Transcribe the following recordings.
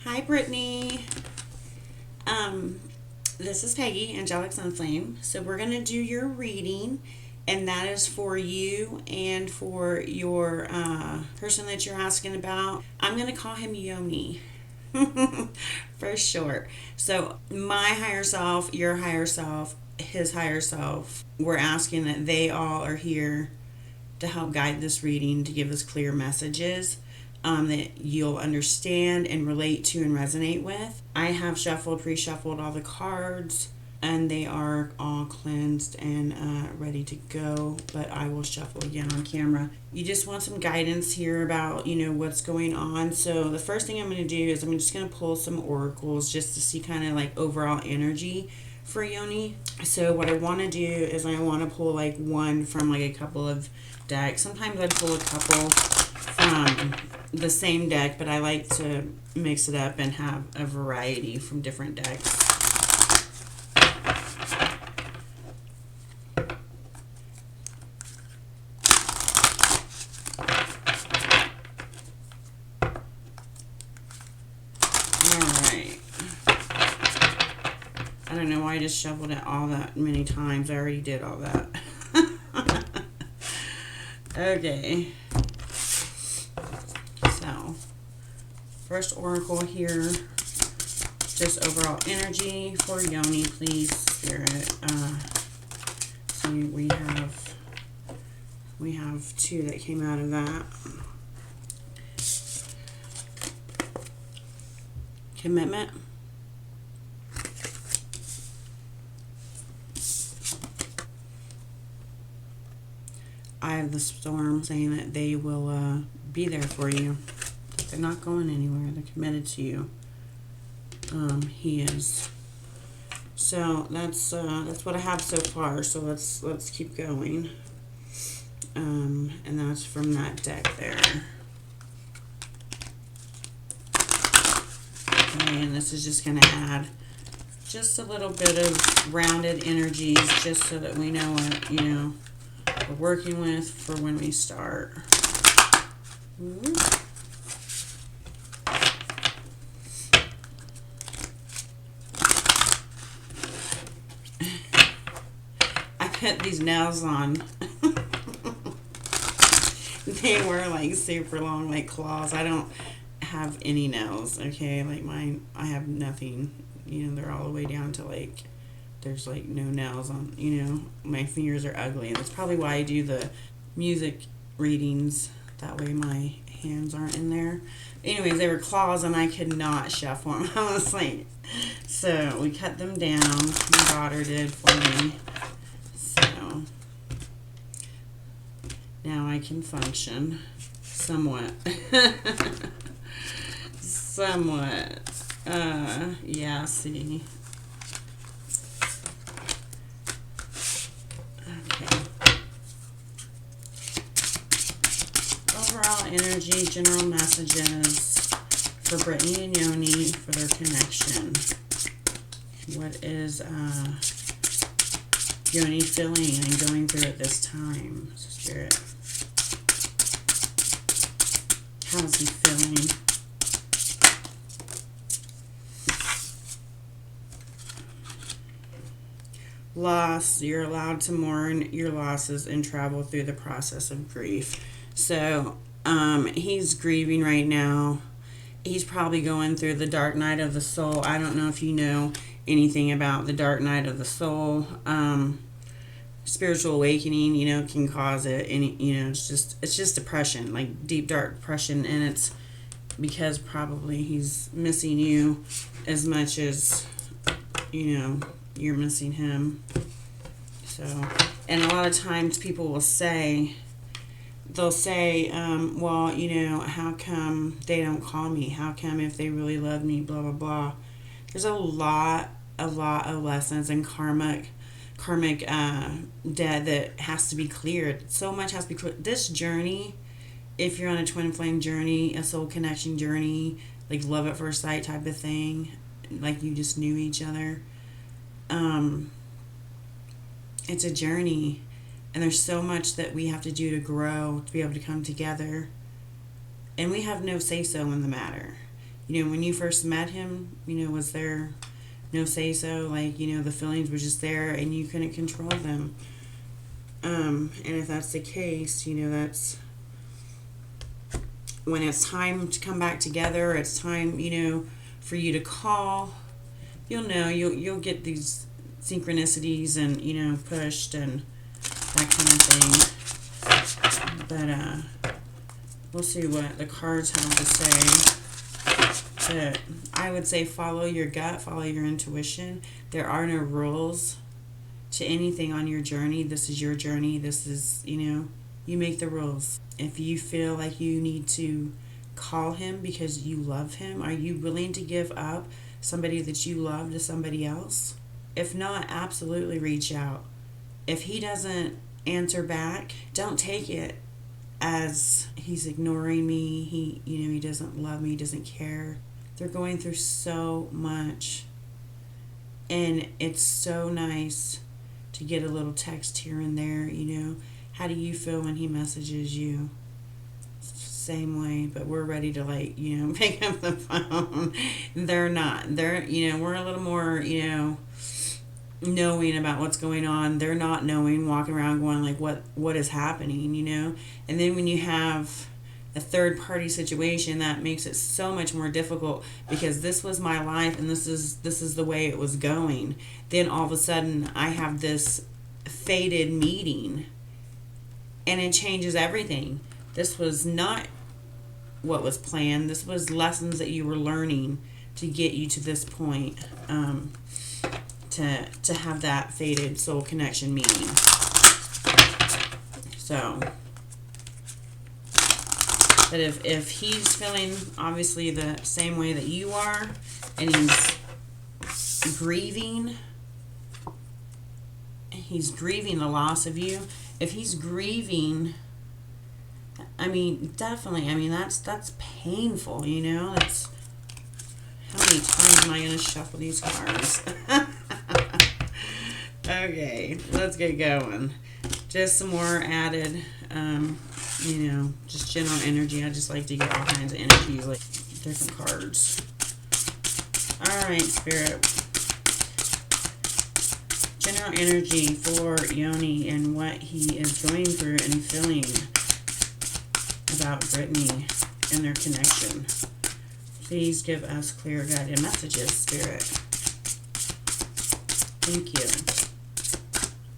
Hi, Brittney. Um, this is Peggy, Angelic Sunflame. So we're gonna do your reading, and that is for you and for your person that you're asking about. I'm gonna call him Yoni. For short. So my higher self, your higher self, his higher self, we're asking that they all are here to help guide this reading, to give us clear messages that you'll understand and relate to and resonate with. I have pre-shuffled all the cards, and they are all cleansed and ready to go, but I will shuffle again on camera. You just want some guidance here about, what's going on. So the first thing I'm going to do is I'm just going to pull some oracles just to see kind of like overall energy for Yoni. So what I want to do is I want to pull like one from like a couple of decks. Sometimes I pull a couple from the same deck, but I like to mix it up and have a variety from different decks. Alright. I don't know why I just shuffled it all that many times. I already did all that. Okay. So, first oracle here, just overall energy for Yoni, please, Spirit. See, we have two that came out of that. Commitment. Eye of the Storm, saying that they will be there for you. They're not going anywhere. They're committed to you. He is. So that's what I have so far. So let's keep going. And that's from that deck there. Okay, and this is just going to add just a little bit of rounded energies, just so that we know what we're working with for when we start. I put these nails on. They were like super long, like claws. I don't have any nails, okay? Like mine, I have nothing. They're all the way down to like, there's like no nails on, my fingers are ugly. And that's probably why I do the music readings. That way my hands aren't in there. Anyways, they were claws and I could not shuffle them. I was like, so we cut them down. My daughter did for me. So now I can function somewhat. Somewhat. Yeah, see. Overall energy, general messages for Brittney and Yoni for their connection. What is Yoni feeling and going through at this time, Spirit? How's he feeling? Loss. You're allowed to mourn your losses and travel through the process of grief. So, he's grieving right now. He's probably going through the dark night of the soul. I don't know if you know anything about the dark night of the soul. Spiritual awakening, can cause it. And, it's just depression, like deep, dark depression. And it's because probably he's missing you as much as, you're missing him. So, and a lot of times people will say, they'll say, well, how come they don't call me? How come if they really love me, blah, blah, blah. There's a lot of lessons and karmic debt that has to be cleared. So much has to be cleared. This journey, if you're on a twin flame journey, a soul connection journey, like love at first sight type of thing, like you just knew each other, it's a journey. And there's so much that we have to do to grow, to be able to come together. And we have no say-so in the matter. when you first met him, was there no say so? Like, the feelings were just there and you couldn't control them. And if that's the case, that's when it's time to come back together. It's time, for you to call. You'll get these synchronicities and, pushed and that kind of thing. But we'll see what the cards have to say. But I would say follow your gut, follow your intuition. There are no rules to anything on your journey. This is your journey. This is, you make the rules. If you feel like you need to call him because you love him, are you willing to give up somebody that you love to somebody else? If not, absolutely reach out. If he doesn't answer back, don't take it as he's ignoring me. He doesn't love me, doesn't care. They're going through so much. And it's so nice to get a little text here and there, How do you feel when he messages you? Same way, but we're ready to pick up the phone. They're not. They're, we're a little more, knowing about what's going on. They're not knowing, walking around going like, what is happening, And then when you have a third party situation, that makes it so much more difficult, because this was my life and this is the way it was going. Then all of a sudden I have this fated meeting and it changes everything. This was not what was planned. This was lessons that you were learning to get you to this point, to have that fated soul connection meeting. So, but if he's feeling obviously the same way that you are, and he's grieving the loss of you. If he's grieving, definitely, that's painful, That's, how many times am I going to shuffle these cards? Okay, let's get going. Just some more added, just general energy. I just like to get all kinds of energies, like different cards. Alright, Spirit. General energy for Yoni and what he is going through and feeling about Brittney and their connection. Please give us clear guided messages, Spirit. Thank you.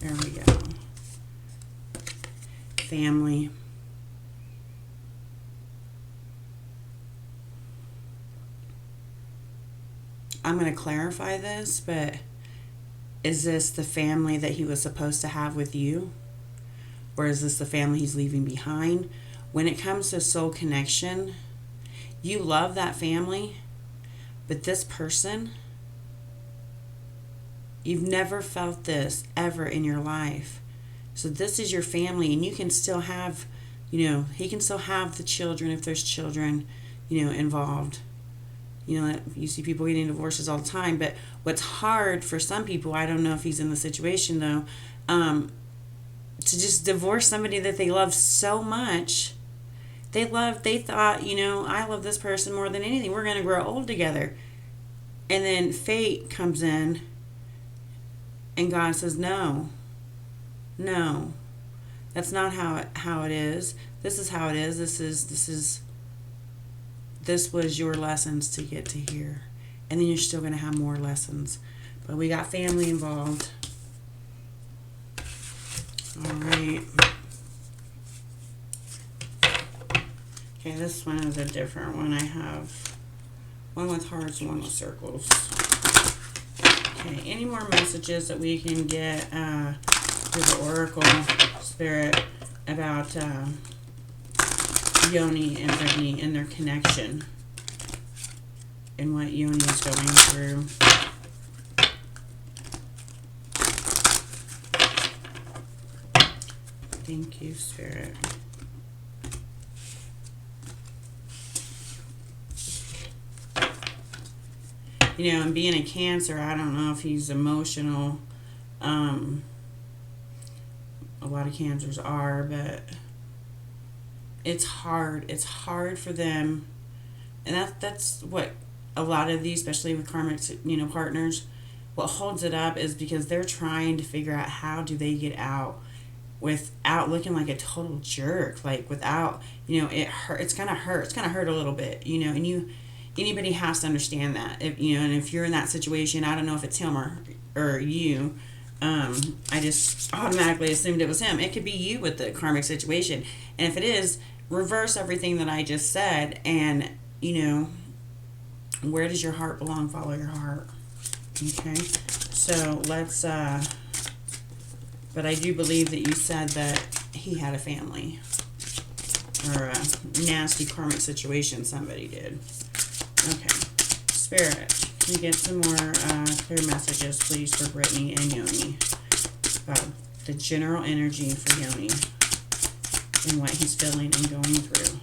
There we go. Family. I'm going to clarify this, but is this the family that he was supposed to have with you? Or is this the family he's leaving behind? When it comes to soul connection, you love that family, but this person, you've never felt this ever in your life. So this is your family, and you can still have, he can still have the children if there's children, involved. You see people getting divorces all the time, but what's hard for some people, I don't know if he's in the situation though, to just divorce somebody that they love so much. They thought, I love this person more than anything. We're going to grow old together. And then fate comes in and God says, no, that's not how it is. This is how it is. This was your lessons to get to here. And then you're still going to have more lessons. But we got family involved. All right. Okay, this one is a different one. I have one with hearts and one with circles. Okay, any more messages that we can get through the Oracle Spirit about Yoni and Brittney and their connection and what Yoni is going through. Thank you, Spirit. And being a Cancer, I don't know if he's emotional. A lot of Cancers are, but it's hard. It's hard for them, And that's what a lot of these, especially with karmic, partners, what holds it up is because they're trying to figure out how do they get out without looking like a total jerk, like without, it's gonna hurt a little bit, and anybody has to understand that, and if you're in that situation, I don't know if it's him or you. I just automatically assumed it was him. It could be you with the karmic situation, and if it is, reverse everything that I just said, and where does your heart belong? Follow your heart. Okay, so let's but I do believe that you said that he had a family or a nasty karmic situation somebody did. Okay, Spirit, can you get some more clear messages, please, for Brittney and Yoni about the general energy for Yoni and what he's feeling and going through.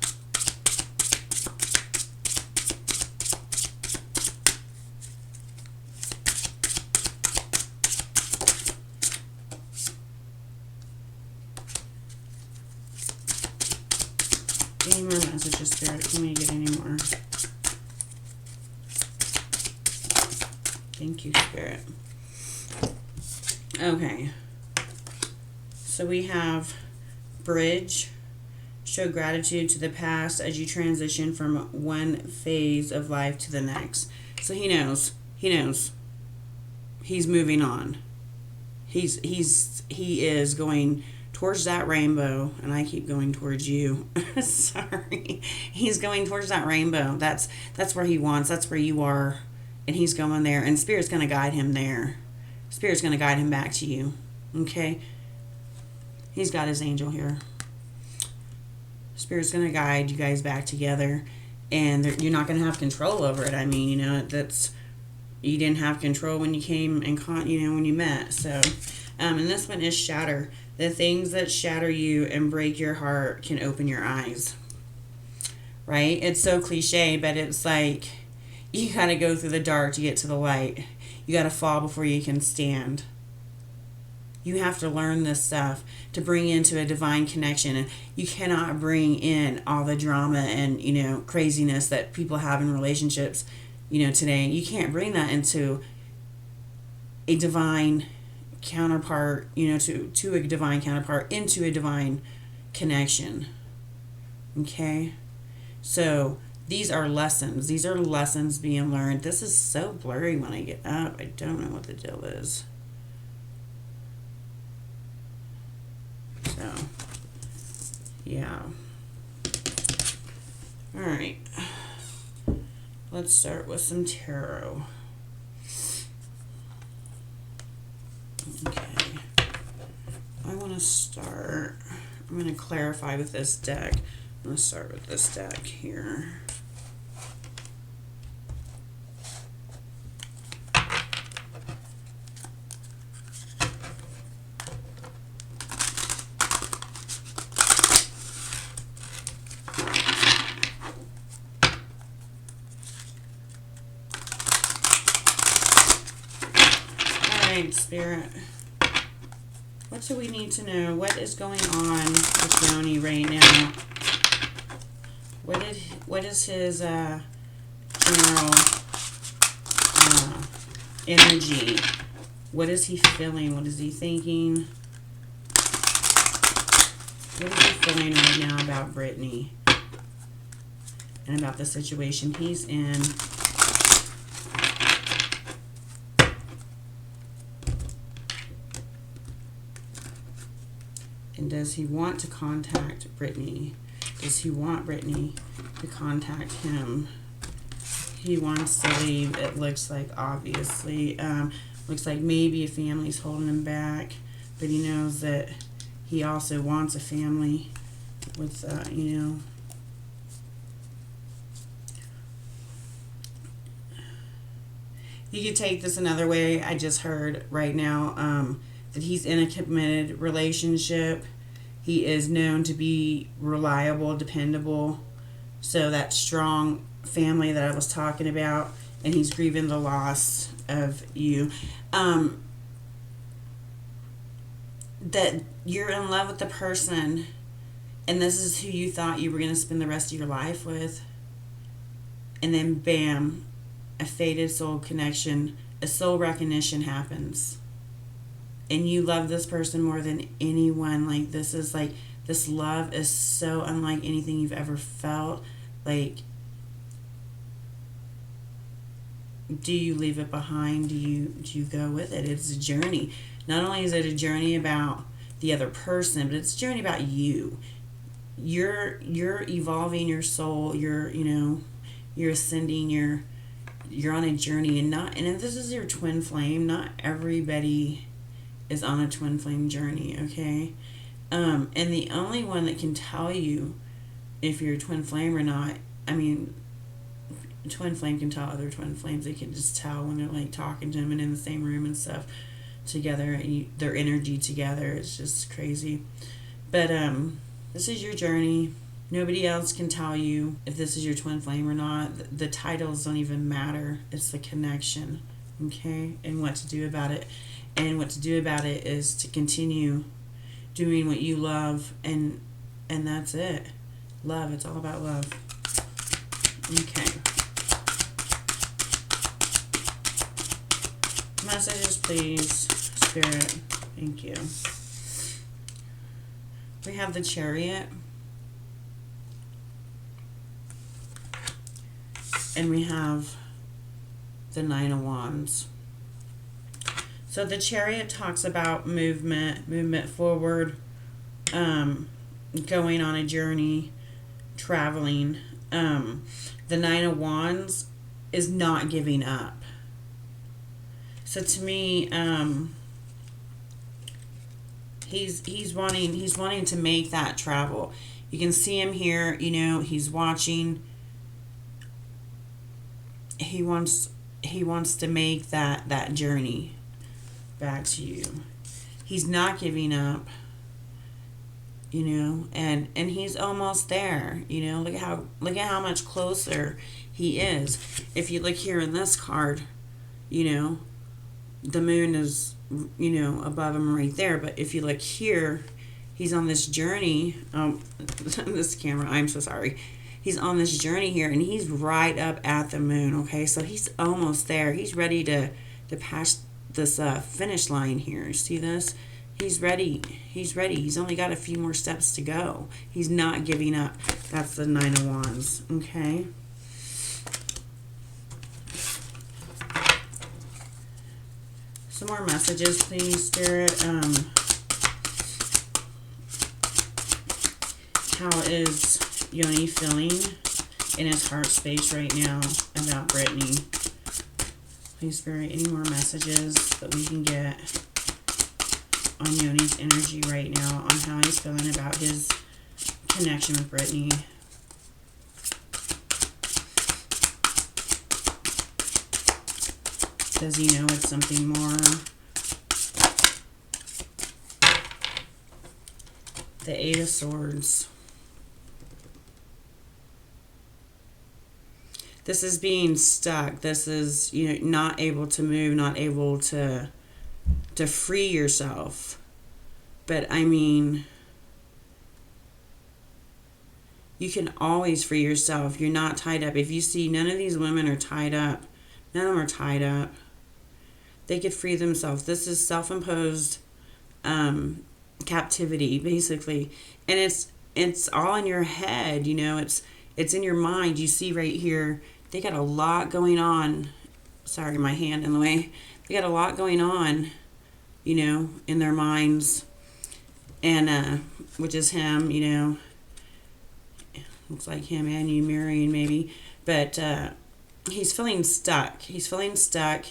Any more messages, Spirit? Can we get any more? Thank you, Spirit. Okay. So we have bridge. Show gratitude to the past as you transition from one phase of life to the next. So he knows. He's moving on. He is going towards that rainbow, and I keep going towards you. Sorry. He's going towards that rainbow. That's where he wants. That's where you are. And he's going there. And Spirit's going to guide him there. Spirit's going to guide him back to you. Okay? He's got his angel here. Spirit's going to guide you guys back together. And you're not going to have control over it. I mean, you didn't have control when you came and when you met. So, and this one is shatter. The things that shatter you and break your heart can open your eyes. Right? It's so cliche, but it's like you got to go through the dark to get to the light. You got to fall before you can stand. You have to learn this stuff to bring into a divine connection. And you cannot bring in all the drama and, craziness that people have in relationships, today. You can't bring that into a divine counterpart, to a divine counterpart, into a divine connection. Okay? So these are lessons. These are lessons being learned. This is so blurry when I get up. I don't know what the deal is. So, yeah. All right. Let's start with some tarot. Okay. I want to start. I'm going to clarify with this deck. I'm going to start with this deck here. Spirit, what do we need to know? What is going on with Yoni right now? What is his general energy? What is he feeling? What is he thinking? What is he feeling right now about Brittney and about the situation he's in? And does he want to contact Brittney? Does he want Brittney to contact him? He wants to leave, it looks like, obviously. Looks like maybe a family's holding him back. But he knows that he also wants a family with, You could take this another way. I just heard right now that he's in a committed relationship. He is known to be reliable, dependable. So that strong family that I was talking about, and he's grieving the loss of you. That you're in love with the person, and this is who you thought you were going to spend the rest of your life with. and then bam, a faded soul connection, a soul recognition happens. And you love this person more than anyone. Like, this is like, this love is so unlike anything you've ever felt. Like, do you leave it behind? Do you go with it? It's a journey. Not only is it a journey about the other person, but it's a journey about you. You're evolving your soul. You're ascending. You're on a journey, and if this is your twin flame, not everybody is on a twin flame journey, okay? And the only one that can tell you if you're a twin flame or not, I mean, twin flame can tell other twin flames. They can just tell when they're like talking to them and in the same room and stuff together, and their energy together. It's just crazy. But this is your journey. Nobody else can tell you if this is your twin flame or not. The titles don't even matter. It's the connection, okay? And what to do about it. And what to do about it is to continue doing what you love, and that's it. Love. It's all about love. Okay. Messages, please, Spirit. Thank you. We have the Chariot. And we have the Nine of Wands. So the Chariot talks about movement forward, going on a journey, traveling. The Nine of Wands is not giving up. So to me, he's wanting to make that travel. You can see him here. He's watching. He wants to make that journey back to you. He's not giving up, and he's almost there. Look at how much closer he is. If you look here in this card, the moon is above him right there. But if you look here, he's on this journey. This camera, I'm so sorry. He's on this journey here, and he's right up at the moon, okay? So he's almost there. He's ready to pass this finish line here. See this? He's ready. He's ready. He's only got a few more steps to go. He's not giving up. That's the Nine of Wands, okay? Some more messages, please, Spirit. How is Yoni feeling in his heart space right now about Brittney? Please, Spirit, any more messages that we can get on Yoni's energy right now, on how he's feeling about his connection with Brittney? Does he know it's something more? The Eight of Swords. This is being stuck. This is, not able to move, not able to free yourself. But I mean, you can always free yourself. You're not tied up. If you see, none of these women are tied up. None of them are tied up. They could free themselves. This is self-imposed captivity, basically. And it's all in your head, it's in your mind. You see right here, they got a lot going on. Sorry, my hand in the way. They got a lot going on, in their minds. And, which is him, looks like him and you marrying maybe. But, he's feeling stuck. He's feeling stuck.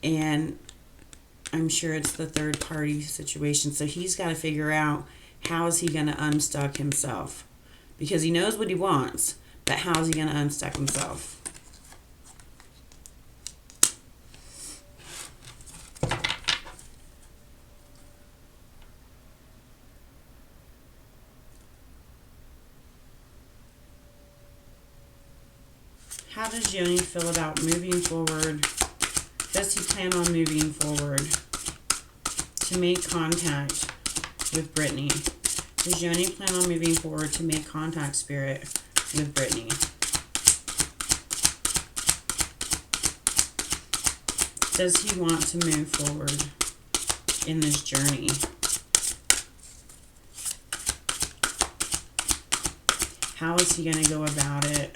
And I'm sure it's the third party situation. So he's got to figure out, how is he going to unstuck himself? Because he knows what he wants, but how is he going to unstuck himself? How does Yoni feel about moving forward? Does he plan on moving forward to make contact with Brittney? Does Yoni plan on moving forward to make contact, Spirit, with Brittney? does he want to move forward in this journey? How is he going to go about it?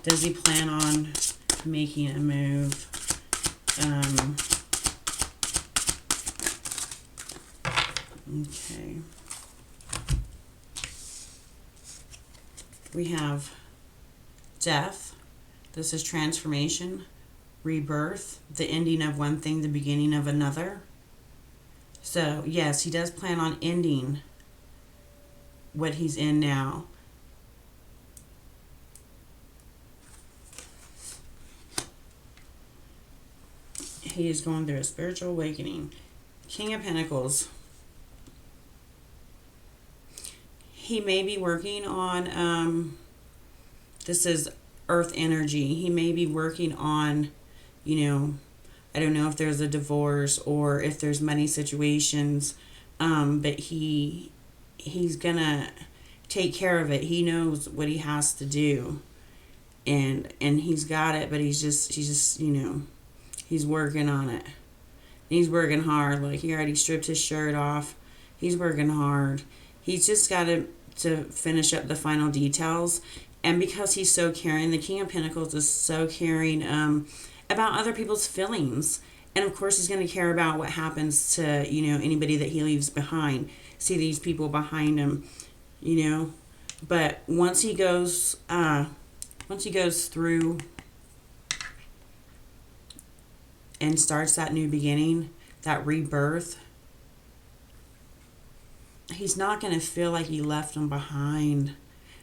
Does he plan on making a move? Okay. We have death. This is transformation, rebirth, the ending of one thing, the beginning of another. So, yes, he does plan on ending what he's in now. He is going through a spiritual awakening. King of Pentacles. He may be working on, this is earth energy. He may be working on, you know, I don't know if there's a divorce or if there's money situations, but he's gonna take care of it. He knows what he has to do, and he's got it, but he's just, you know, he's working on it. He's working hard. Like, he already stripped his shirt off. He's working hard. He's just got to finish up the final details. And because he's so caring, the King of Pentacles is so caring about other people's feelings. And of course, he's going to care about what happens to, you know, anybody that he leaves behind. See these people behind him, you know. But once he goes through and starts that new beginning, that rebirth, he's not going to feel like he left them behind.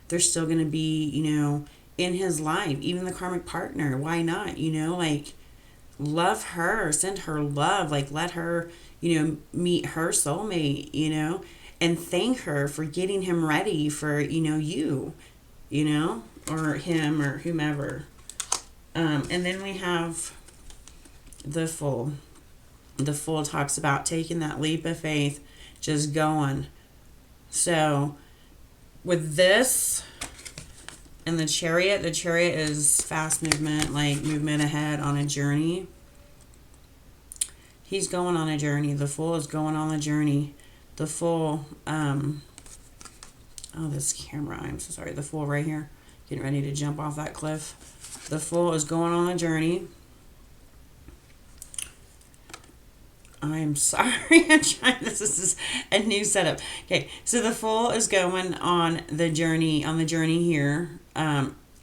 They're still going to be, you know, in his life. Even the karmic partner. Why not? You know, like, love her. Send her love. Like, let her, you know, meet her soulmate, you know. And thank her for getting him ready for, you know, you know. Or him or whomever. And then we have the Fool. The Fool talks about taking that leap of faith. Just going. So, with this and the Chariot is fast movement, like movement ahead on a journey. He's going on a journey. The Fool is going on a journey. The Fool, oh, this camera, I'm so sorry. The Fool right here, getting ready to jump off that cliff. The Fool is going on a journey. I'm sorry, this is a new setup. Okay, so the Fool is going on the journey here.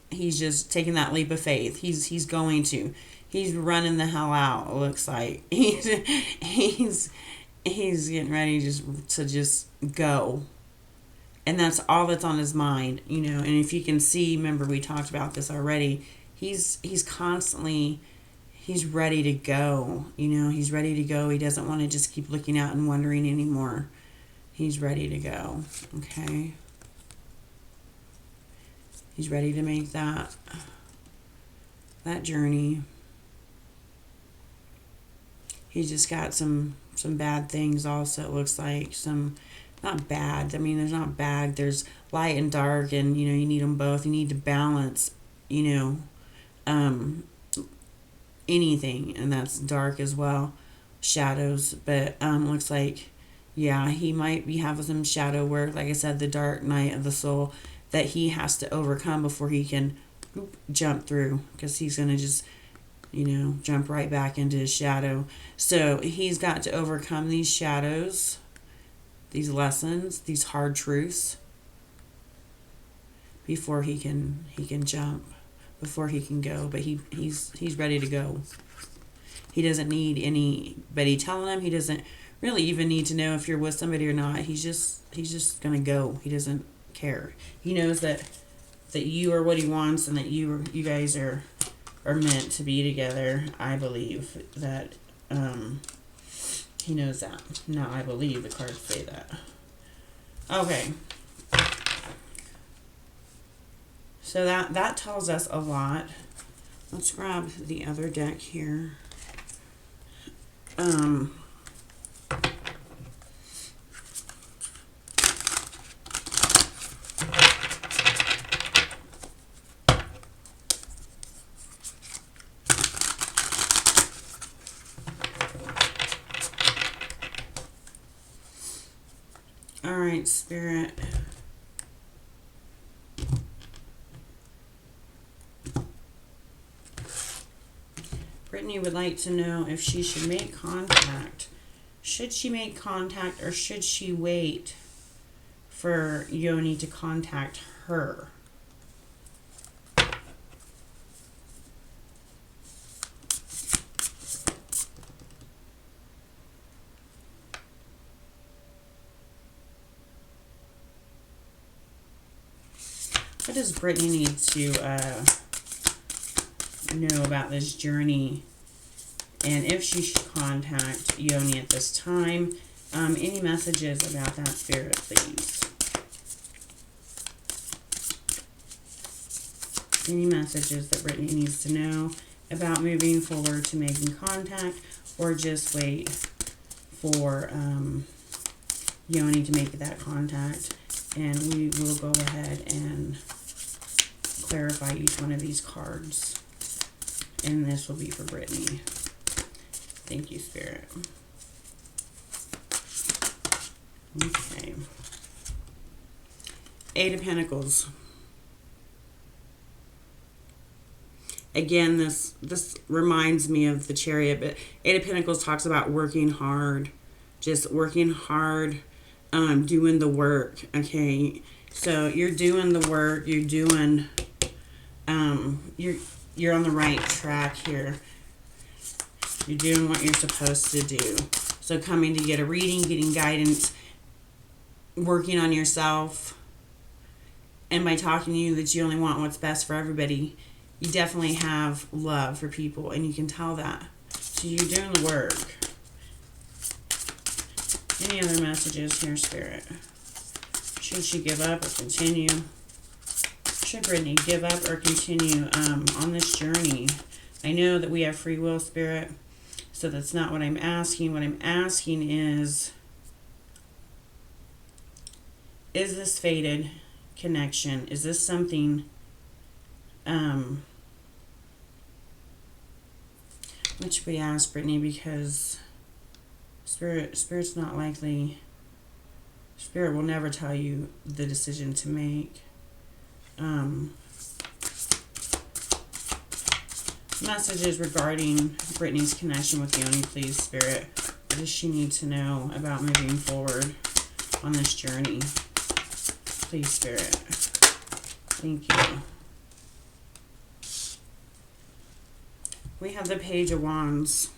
He's just taking that leap of faith. He's going to. He's running the hell out, it looks like. He's getting ready to just go. And that's all that's on his mind, you know. And if you can see, remember we talked about this already, he's constantly... He's ready to go, you know, he's ready to go. He doesn't want to just keep looking out and wondering anymore. He's ready to go, okay? He's ready to make that journey. He's just got some bad things also, it looks like. Some, not bad, I mean, there's not bad. There's light and dark, and, you know, you need them both. You need to balance, you know, anything, and that's dark as well, shadows. But looks like, yeah, he might be having some shadow work, like I said, the dark night of the soul that he has to overcome before he can jump through, because he's gonna just, you know, jump right back into his shadow. So he's got to overcome these shadows, these lessons, these hard truths, before he can jump, before he can go. But he's ready to go. He doesn't need anybody telling him. He doesn't really even need to know if you're with somebody or not. He's just gonna go. He doesn't care. He knows that you are what he wants, and that you guys are meant to be together. I believe that he knows that. No, I believe the cards say that. Okay. So that tells us a lot. Let's grab the other deck here. right, Spirit. Brittney would like to know if she should make contact. Should she make contact, or should she wait for Yoni to contact her? What does Brittney need to know about this journey, and if she should contact Yoni at this time? Any messages about that, Spirit, please? Any messages that Brittney needs to know about moving forward to making contact, or just wait for Yoni to make that contact, and we will go ahead and clarify each one of these cards. And this will be for Brittney. Thank you, Spirit. Okay. Eight of Pentacles. Again, this reminds me of the Chariot, but Eight of Pentacles talks about working hard. Just working hard, doing the work, okay? So you're doing the work, you're doing, you're on the right track here. You're doing what you're supposed to do. So coming to get a reading, getting guidance, working on yourself, and by talking to you that you only want what's best for everybody, you definitely have love for people, and you can tell that. So you're doing the work. Any other messages here, Spirit? Should she give up or continue? Should Brittney give up or continue on this journey? I know that we have free will, Spirit, so that's not what I'm asking. What I'm asking is this fated connection? Is this something... what should we ask Brittney? Because Spirit's not likely. Spirit will never tell you the decision to make. Messages regarding Brittney's connection with Yoni, please, Spirit. What does she need to know about moving forward on this journey? Please, Spirit. Thank you. We have the Page of Wands.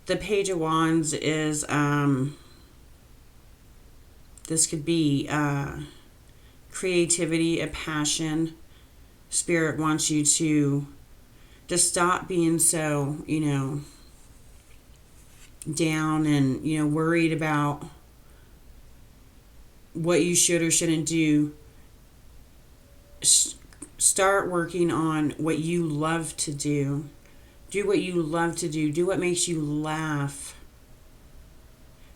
The Page of Wands is, this could be creativity, a passion. Spirit wants you to stop being so, down and, worried about what you should or shouldn't do. Start working on what you love to do. Do what you love to do. Do what makes you laugh.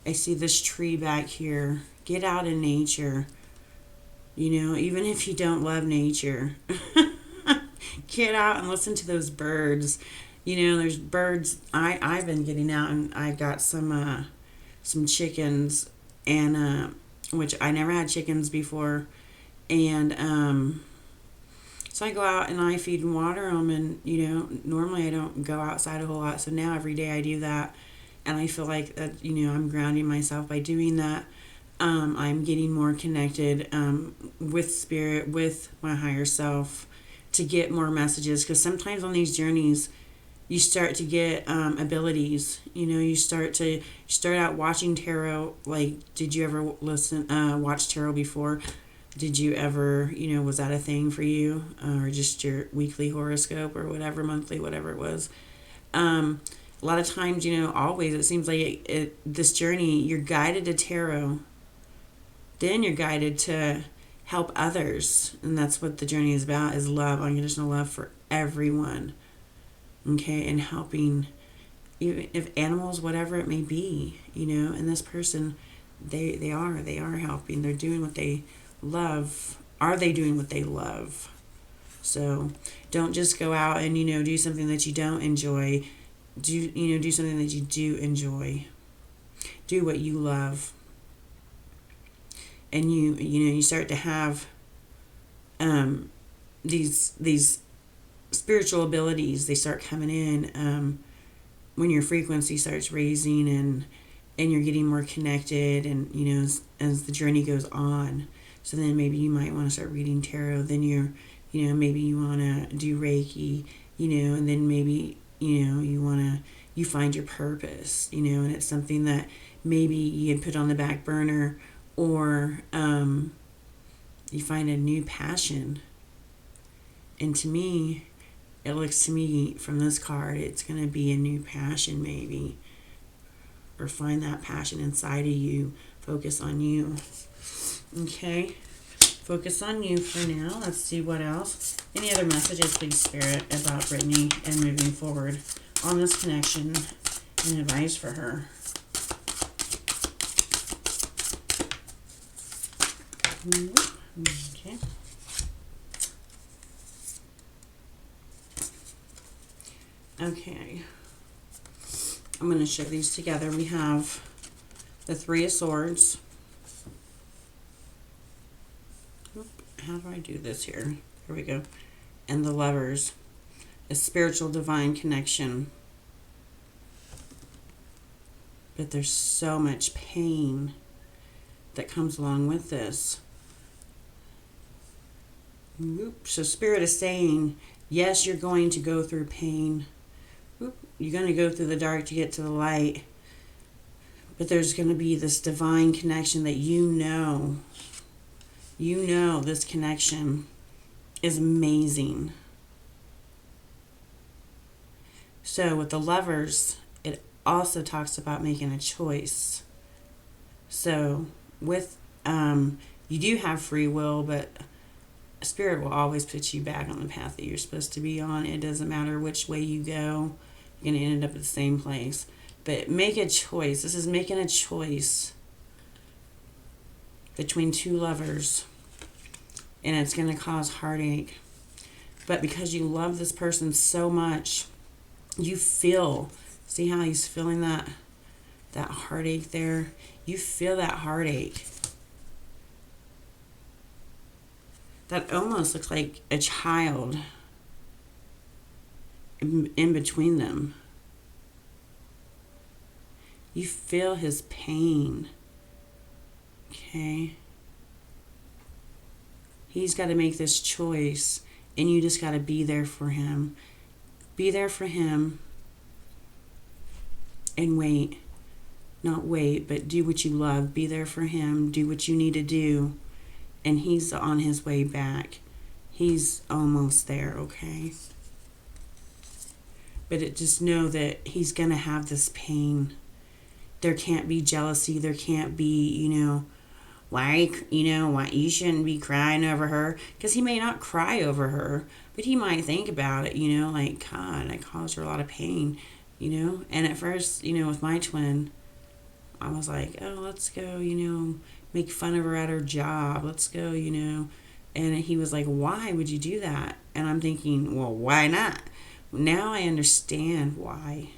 I see this tree back here. Get out in nature. Even if you don't love nature. Get out and listen to those birds. There's birds. I've been getting out, and I got some chickens, and which I never had chickens before. And so I go out and I feed and water them, and, normally I don't go outside a whole lot. So now every day I do that, and I feel like that, I'm grounding myself by doing that. I'm getting more connected with Spirit, with my higher self, to get more messages. Because sometimes on these journeys, you start to get abilities. You start out watching tarot. Like, did you ever watch tarot before? Did you ever, was that a thing for you? Or just your weekly horoscope or whatever, monthly, whatever it was. A lot of times, always, it seems like this journey, you're guided to tarot. Then you're guided to help others. And that's what the journey is about, is love, unconditional love for everyone. Okay, and helping, even if animals, whatever it may be, and this person, they are helping. They're doing what they love. Are they doing what they love? So don't just go out and do something that you don't enjoy. Do something that you do enjoy. do what you love. And you start to have these spiritual abilities. They start coming in when your frequency starts raising, and you're getting more connected, and as the journey goes on. So then maybe you might want to start reading tarot. Then maybe you want to do Reiki, and then maybe you find your purpose, and it's something that maybe you had put on the back burner, or you find a new passion. And to me, it looks to me from this card, it's going to be a new passion maybe. Or find that passion inside of you. Focus on you. Okay? Focus on you for now. Let's see what else. Any other messages, please, Spirit, about Brittney and moving forward on this connection, and advice for her. Okay. Okay. I'm going to show these together. We have the Three of Swords. How do I do this here? Here we go. And the Lovers. A spiritual divine connection. But there's so much pain that comes along with this. So Spirit is saying, yes, you're going to go through pain. You're going to go through the dark to get to the light. But there's going to be this divine connection that this connection is amazing. So with the Lovers, it also talks about making a choice. So with, you do have free will, but Spirit will always put you back on the path that you're supposed to be on. It doesn't matter which way you go. You're going to end up at the same place. But make a choice. This is making a choice between two lovers. And it's going to cause heartache. But because you love this person so much, you feel, see how he's feeling that heartache there? You feel that heartache. That almost looks like a child in between them. You feel his pain. Okay? He's got to make this choice, and you just got to be there for him. Be there for him and wait. Not wait, but do what you love. Be there for him. Do what you need to do. And he's on his way back. He's almost there, okay? But just know that he's going to have this pain. There can't be jealousy. There can't be, why you shouldn't be crying over her. Because he may not cry over her, but he might think about it, like, God, I caused her a lot of pain, And at first, with my twin, I was like, oh, let's go, make fun of her at her job. Let's go, And he was like, why would you do that? And I'm thinking, well, why not? Now I understand why.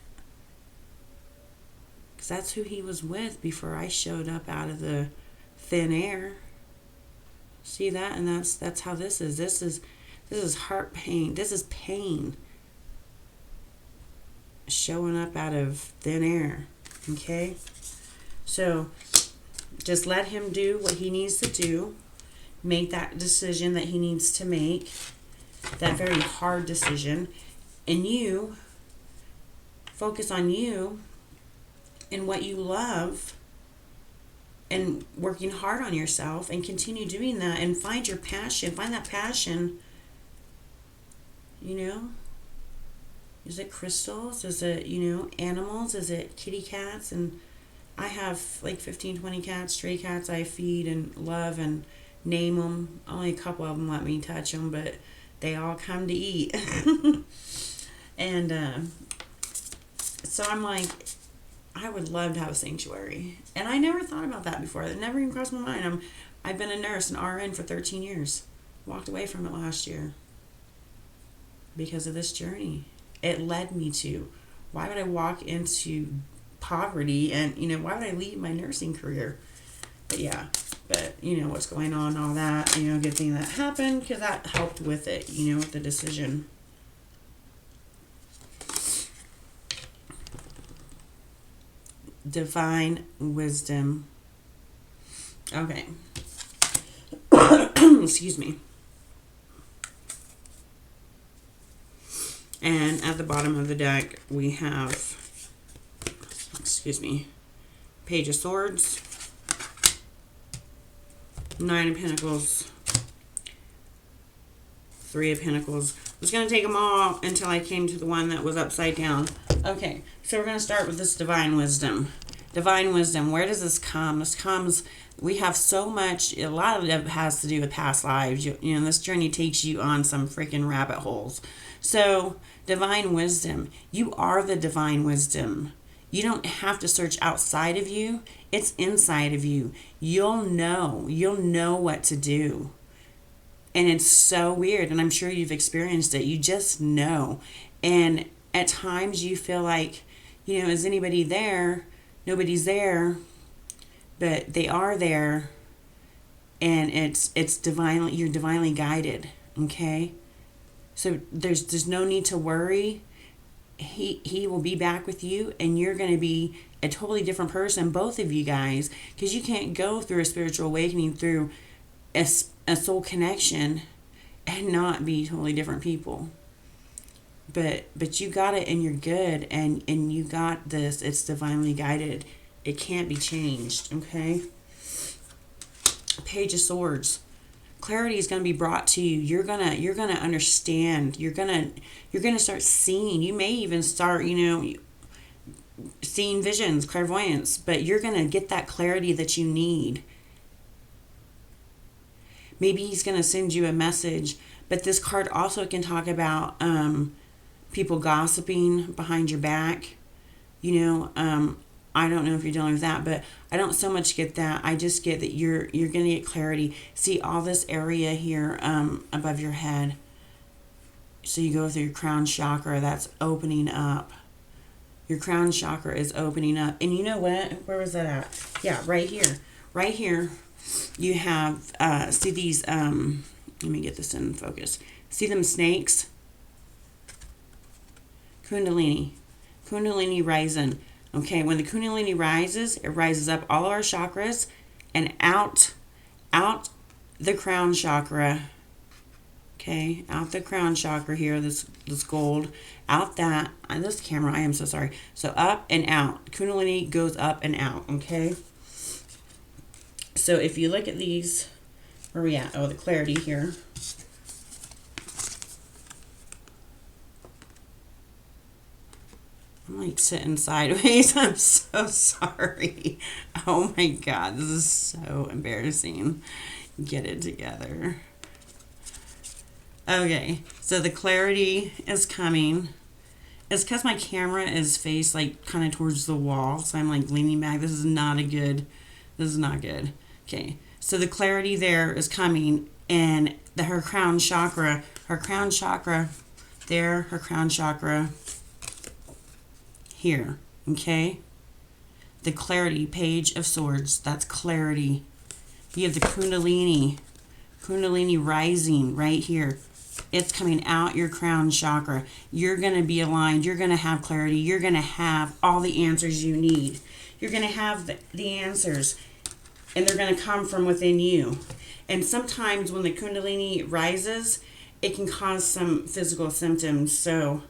Because that's who he was with before I showed up out of the thin air. See that? And that's how this is. This is heart pain. This is pain showing up out of thin air. Okay? So just let him do what he needs to do. Make that decision that he needs to make. That very hard decision. And you focus on you and what you love, and working hard on yourself, and continue doing that, and find your passion. Find that passion. Is it crystals? Is it, animals? Is it kitty cats? And I have like 15, 20 cats, stray cats I feed and love and name them. Only a couple of them let me touch them, but they all come to eat. And so I'm like, I would love to have a sanctuary. And I never thought about that before. It never even crossed my mind. I've been a nurse, an RN, for 13 years. Walked away from it last year because of this journey. It led me to. Why would I walk into poverty, and why would I leave my nursing career? But yeah, but what's going on, all that, good thing that happened, because that helped with it, with the decision. Divine wisdom. Okay. Excuse me. And at the bottom of the deck, we have, excuse me, Page of Swords, Nine of Pentacles, Three of Pentacles. I was going to take them all until I came to the one that was upside down. Okay, so we're going to start with this divine wisdom. Divine wisdom, where does this come? This comes, we have so much, a lot of it has to do with past lives. This journey takes you on some freaking rabbit holes. So, divine wisdom, you are the divine wisdom. You don't have to search outside of you. It's inside of you. You'll know what to do. And it's so weird, and I'm sure you've experienced it. You just know. And at times you feel like, is anybody there? Nobody's there, but they are there, and it's divinely, you're divinely guided, okay? So there's no need to worry. He will be back with you, and you're going to be a totally different person, both of you guys, because you can't go through a spiritual awakening through a soul connection and not be totally different people. But you got it, and you're good, and you got this. It's divinely guided. It can't be changed, okay? Page of Swords. Clarity is going to be brought to you. You're gonna understand. You're gonna start seeing. You may even start, seeing visions, clairvoyance, but you're gonna get that clarity that you need. Maybe he's gonna send you a message, but this card also can talk about people gossiping behind your back. I don't know if you're dealing with that, but I don't so much get that. I just get that you're going to get clarity. See all this area here above your head. So you go through your crown chakra, that's opening up. Your crown chakra is opening up. And you know what? Where was that at? Yeah, right here. Right here, you have, see these, let me get this in focus. See them snakes? Kundalini rising. Okay, when the Kundalini rises, it rises up all of our chakras and out the crown chakra. Okay, out the crown chakra here, this gold, out that, this camera, I am so sorry. So up and out. Kundalini goes up and out, okay? So if you look at these, where are we at? Oh, the clarity here. I'm like sitting sideways. I'm so sorry. Oh my God, this is so embarrassing. Get it together. Okay, so the clarity is coming. It's because my camera is faced like kind of towards the wall, so I'm like leaning back. This is not good. Okay, so the clarity there is coming, and her crown chakra there, her crown chakra here, okay? The clarity, Page of Swords, that's clarity. You have the Kundalini rising right here. It's coming out your crown chakra. You're going to be aligned. You're going to have clarity. You're going to have all the answers you need. You're going to have the answers, and they're going to come from within you. And sometimes when the Kundalini rises, it can cause some physical symptoms. So,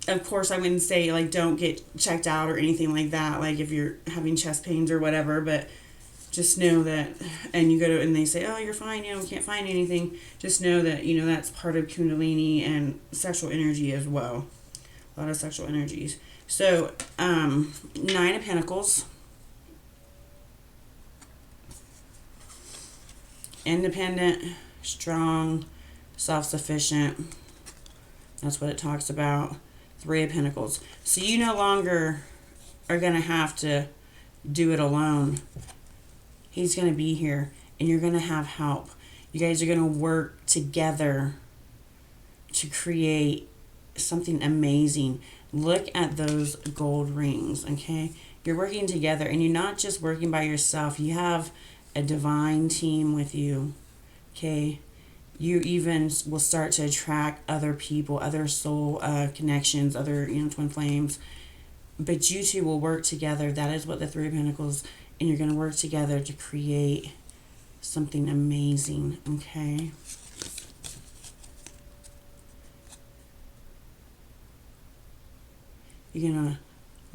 of course, I wouldn't say, like, don't get checked out or anything like that, like if you're having chest pains or whatever, but just know that, and you go to, and they say, oh, you're fine, we can't find anything. Just know that, that's part of Kundalini and sexual energy as well. A lot of sexual energies. So, Nine of Pentacles. Independent, strong, self-sufficient. That's what it talks about. Three of Pentacles. So you no longer are going to have to do it alone. He's going to be here, and you're going to have help. You guys are going to work together to create something amazing. look at those gold rings, okay? You're working together, and you're not just working by yourself. You have a divine team with you, okay? You even will start to attract other people, other soul connections, other, twin flames. But you two will work together. That is what the Three of Pentacles, and you're going to work together to create something amazing, okay? You're going to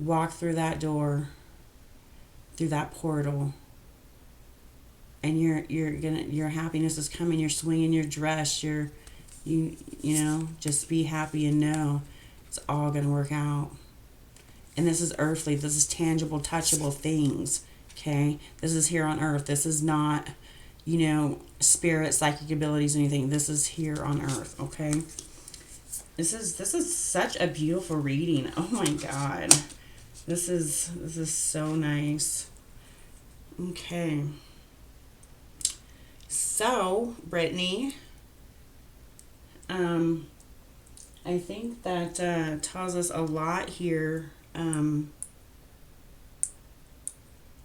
walk through that door, through that portal, and your happiness is coming. You're swinging your dress. You know, just be happy and know it's all going to work out. And this is earthly. This is tangible, touchable things, okay? This is here on earth. This is not, spirit, psychic abilities, anything. This is here on earth, okay? This is such a beautiful reading. Oh my God. This is so nice. Okay. So, Brittney, I think that tells us a lot here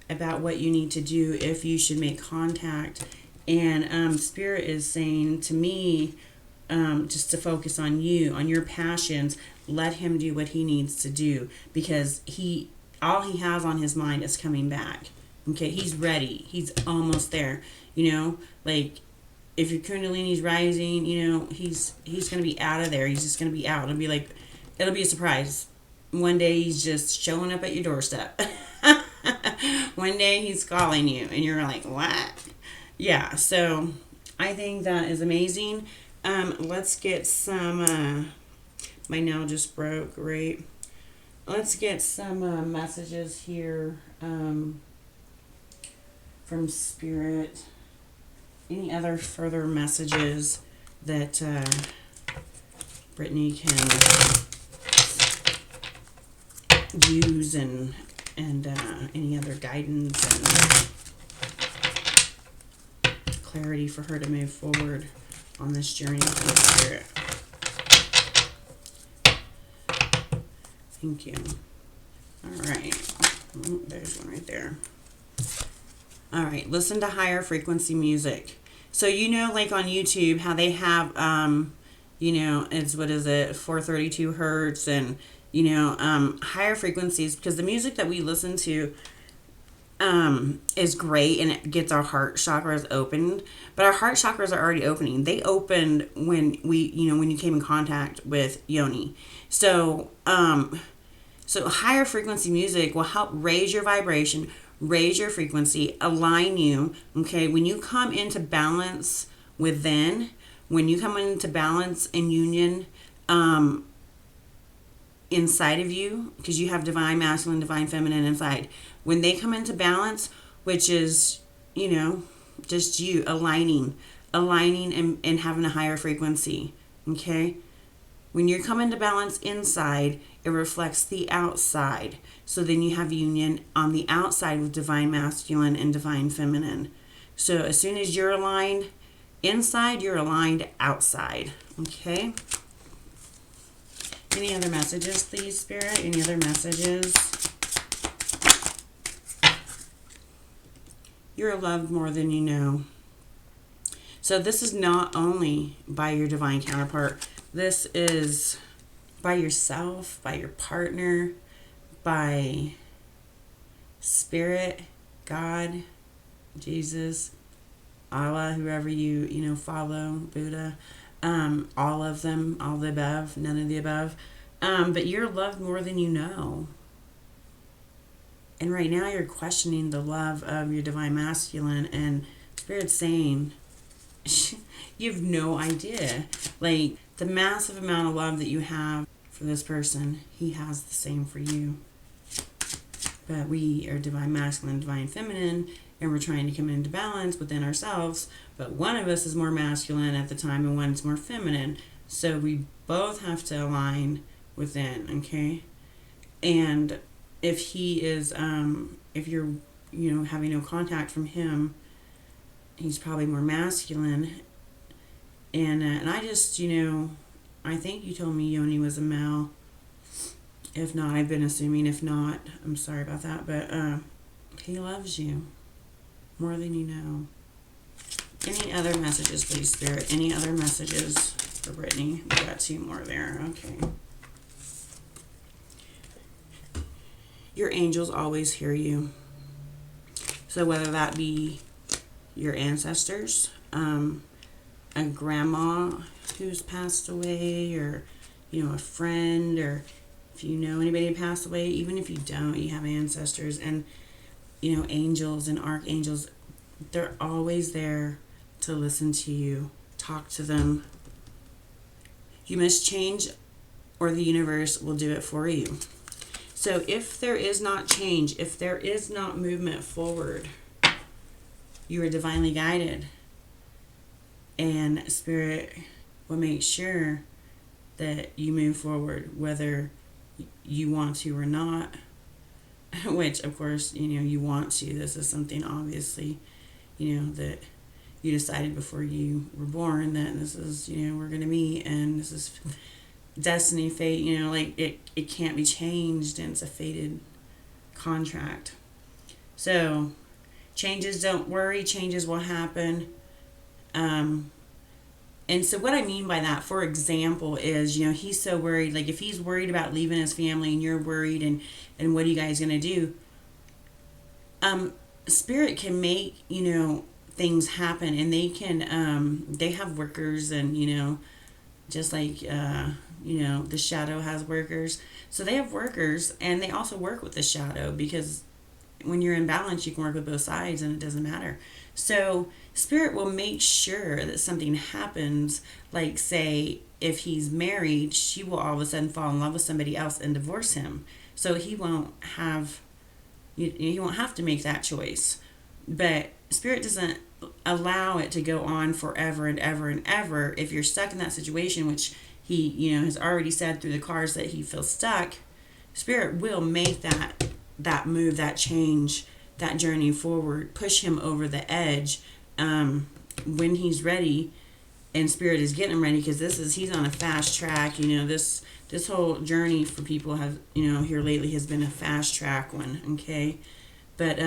about what you need to do if you should make contact. And Spirit is saying to me, just to focus on you, on your passions. Let him do what he needs to do, because all he has on his mind is coming back. Okay, he's ready. He's almost there. Like if your Kundalini's rising, he's going to be out of there. He's just going to be out. It'll be a surprise. One day he's just showing up at your doorstep. One day he's calling you, and you're like, what? Yeah, so I think that is amazing. Let's get some, my nail just broke, right? Let's get some messages here from Spirit. Any other further messages that Brittney can use, and any other guidance and clarity for her to move forward on this journey with the Spirit. Thank you. All right. Oh, there's one right there. All right. Listen to higher frequency music. So, like on YouTube, how they have, it's, 432 hertz and, higher frequencies, because the music that we listen to is great, and it gets our heart chakras opened, but our heart chakras are already opening. They opened when when you came in contact with Yoni. So higher frequency music will help raise your vibration, raise your frequency, align you. Okay, when you come into balance within, when you come into balance and union inside of you, because you have divine masculine, divine feminine inside. When they come into balance, which is, just you aligning and having a higher frequency, okay? When you come into balance inside, it reflects the outside. So then you have union on the outside with divine masculine and divine feminine. So as soon as you're aligned inside, you're aligned outside, okay? Any other messages, please, Spirit? Any other messages? You're loved more than you know. So this is not only by your divine counterpart. This is by yourself, by your partner, by Spirit, God, Jesus, Allah, whoever you follow, Buddha. All of them, all the above, none of the above. But you're loved more than you know. And right now you're questioning the love of your divine masculine, and Spirit's saying, you have no idea. Like, the massive amount of love that you have for this person, he has the same for you. But we are divine masculine, divine feminine, and we're trying to come into balance within ourselves. But one of us is more masculine at the time and one's more feminine. So we both have to align within, okay? And if he is, if you're, having no contact from him, he's probably more masculine. And I just, I think you told me Yoni was a male. If not, I've been assuming if not, I'm sorry about that, but he loves you more than you know. Any other messages, please, Spirit? Any other messages for Brittney? We got 2 more there. Okay. Your angels always hear you. So whether that be your ancestors, a grandma who's passed away, or, a friend, or if you know anybody who passed away, even if you don't, you have ancestors and, angels and archangels, they're always there to listen to you, talk to them. You must change or the universe will do it for you. So if there is not change, if there is not movement forward, you are divinely guided. And Spirit will make sure that you move forward, whether you want to or not. Which, of course, you want to. This is something, obviously, that you decided before you were born that this is, we're going to meet, and this is destiny, fate, it can't be changed, and it's a fated contract. So, changes, don't worry, changes will happen. And so what I mean by that, for example, is, he's so worried, like if he's worried about leaving his family and you're worried and what are you guys going to do? Spirit can make, things happen, and they can, they have workers, and, just like, the shadow has workers. So they have workers, and they also work with the shadow, because when you're in balance, you can work with both sides and it doesn't matter. So Spirit will make sure that something happens, like say if he's married, she will all of a sudden fall in love with somebody else and divorce him. So he won't have to make that choice. But Spirit doesn't allow it to go on forever and ever and ever. If you're stuck in that situation, which he, has already said through the cards that he feels stuck, Spirit will make that move, that change, that journey forward, push him over the edge when he's ready, and Spirit is getting him ready, because he's on a fast track. This whole journey for people have, here lately has been a fast track one, okay? But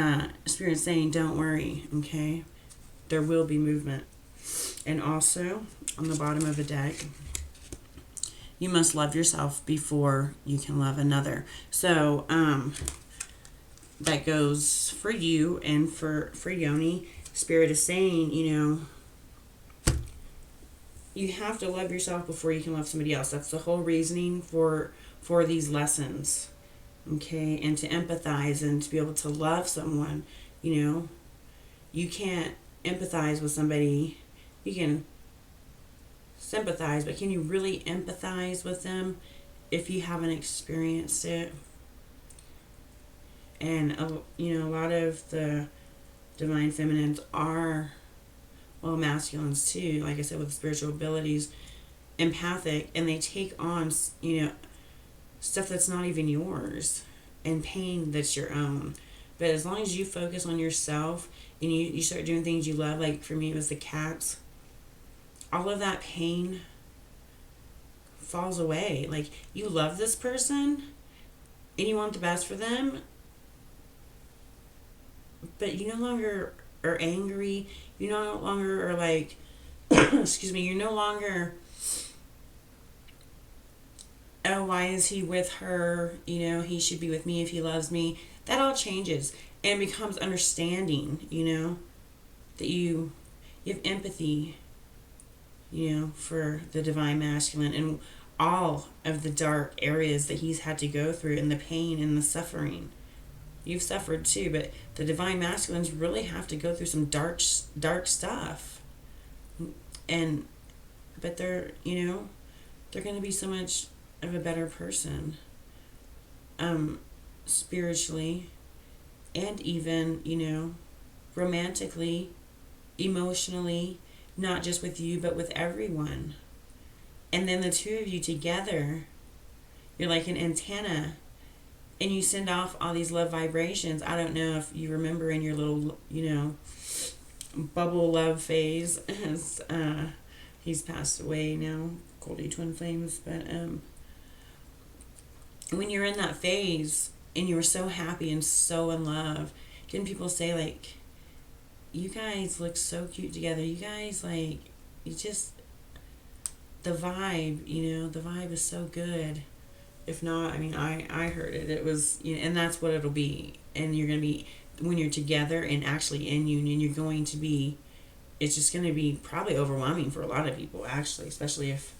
Spirit's saying, don't worry, okay? There will be movement. And also, on the bottom of the deck, you must love yourself before you can love another. So, that goes for you and for Yoni. Spirit is saying, you have to love yourself before you can love somebody else. That's the whole reasoning for these lessons. Okay? And to empathize and to be able to love someone, you can't empathize with somebody. You can sympathize, but can you really empathize with them if you haven't experienced it? And, a lot of the divine feminines are, well, masculines too, like I said, with spiritual abilities, empathic, and they take on, stuff that's not even yours, and pain that's your own. But as long as you focus on yourself and you start doing things you love, like for me it was the cats, all of that pain falls away. Like, you love this person and you want the best for them, but you no longer are angry. You no longer are like, excuse me, you're no longer, oh, why is he with her? He should be with me if he loves me. That all changes and becomes understanding, that you have empathy, for the divine masculine and all of the dark areas that he's had to go through, and the pain and the suffering. You've suffered too, but the divine masculines really have to go through some dark stuff. But they're going to be so much of a better person, spiritually, and even, romantically, emotionally, not just with you, but with everyone. And then the two of you together, you're like an antenna, and you send off all these love vibrations. I don't know if you remember in your little, bubble love phase, as he's passed away now, Goldie Twinflames, but when you're in that phase and you were so happy and so in love, getting people say like, you guys look so cute together. You guys, like, you just, the vibe, the vibe is so good. If not, I mean, I heard it. It was, and that's what it'll be. And you're going to be, when you're together and actually in union, you're going to be, it's just going to be probably overwhelming for a lot of people, actually, especially if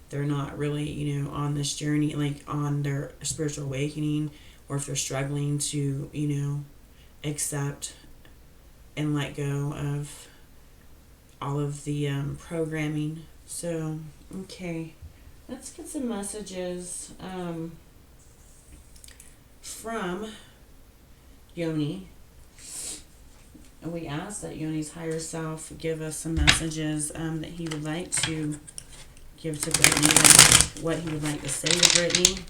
they're not really, on this journey, like on their spiritual awakening, or if they're struggling to, accept and let go of all of the programming. So, okay, let's get some messages from Yoni. And we asked that Yoni's higher self give us some messages that he would like to give to Brittney, what he would like to say to Brittney.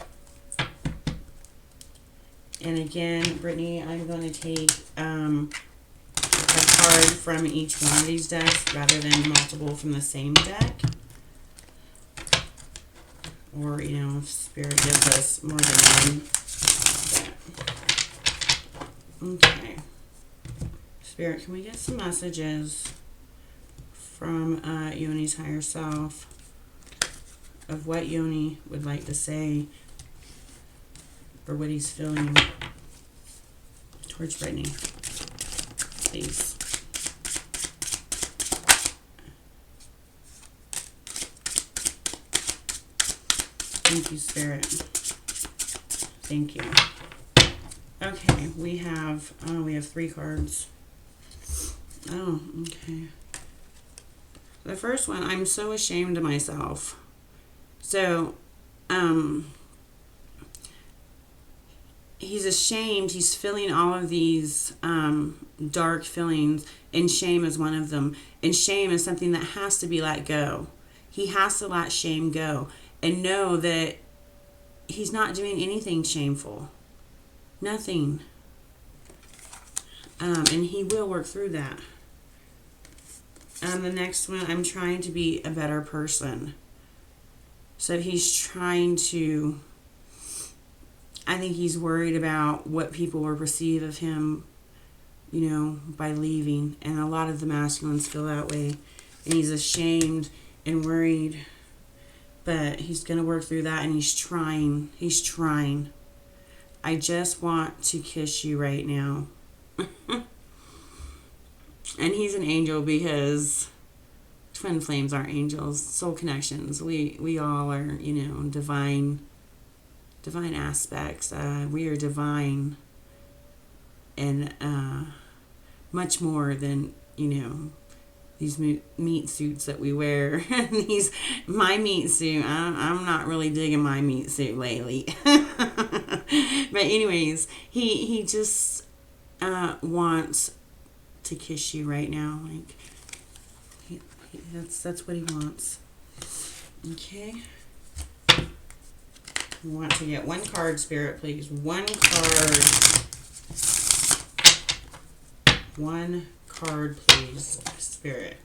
And again, Brittney, I'm going to take a card from each one of these decks rather than multiple from the same deck. Or, if Spirit gives us more than one. Okay. Spirit, can we get some messages from Yoni's higher self of what Yoni would like to say or what he's feeling towards Brittney, please. Thank you, Spirit. Thank you. Okay, we have 3 cards. Oh, okay. The first one, I'm so ashamed of myself. So, he's ashamed. He's feeling all of these dark feelings, and shame is one of them. And shame is something that has to be let go. He has to let shame go and know that he's not doing anything shameful. Nothing. And he will work through that. The next one, I'm trying to be a better person. So he's trying to, I think he's worried about what people will perceive of him, by leaving. And a lot of the masculines feel that way. And he's ashamed and worried. But he's going to work through that, and he's trying. He's trying. I just want to kiss you right now. And he's an angel because twin flames are angels, soul connections. We all are, divine aspects. We are divine, and much more than, these meat suits that we wear. My meat suit, I'm not really digging my meat suit lately. But anyways, he just wants to kiss you right now. Like, that's what he wants. Okay. We want to get 1 card, Spirit, please. 1 card. 1 card, please, Spirit.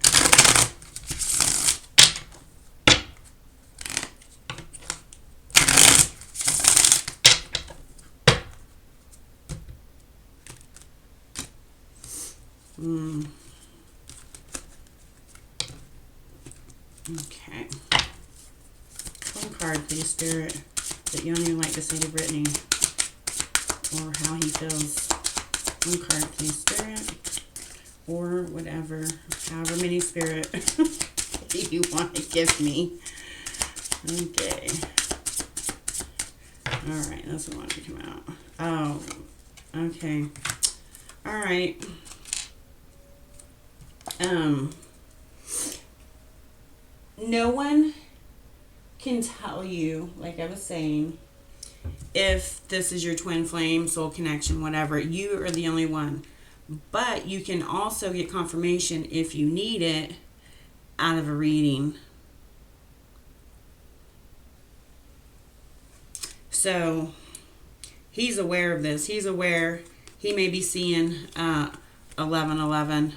Okay. 1 card, please, Spirit, that Yoni would like to say to Brittney, or how he feels. 1 card, please, Spirit, or whatever, however many, Spirit, you want to give me. Okay. Alright, that's what wants to come out. Oh, okay. Alright. No one can tell you, like I was saying, if this is your twin flame, soul connection, whatever. You are the only one. But you can also get confirmation if you need it out of a reading. So he's aware of this. He's aware. He may be seeing 1111.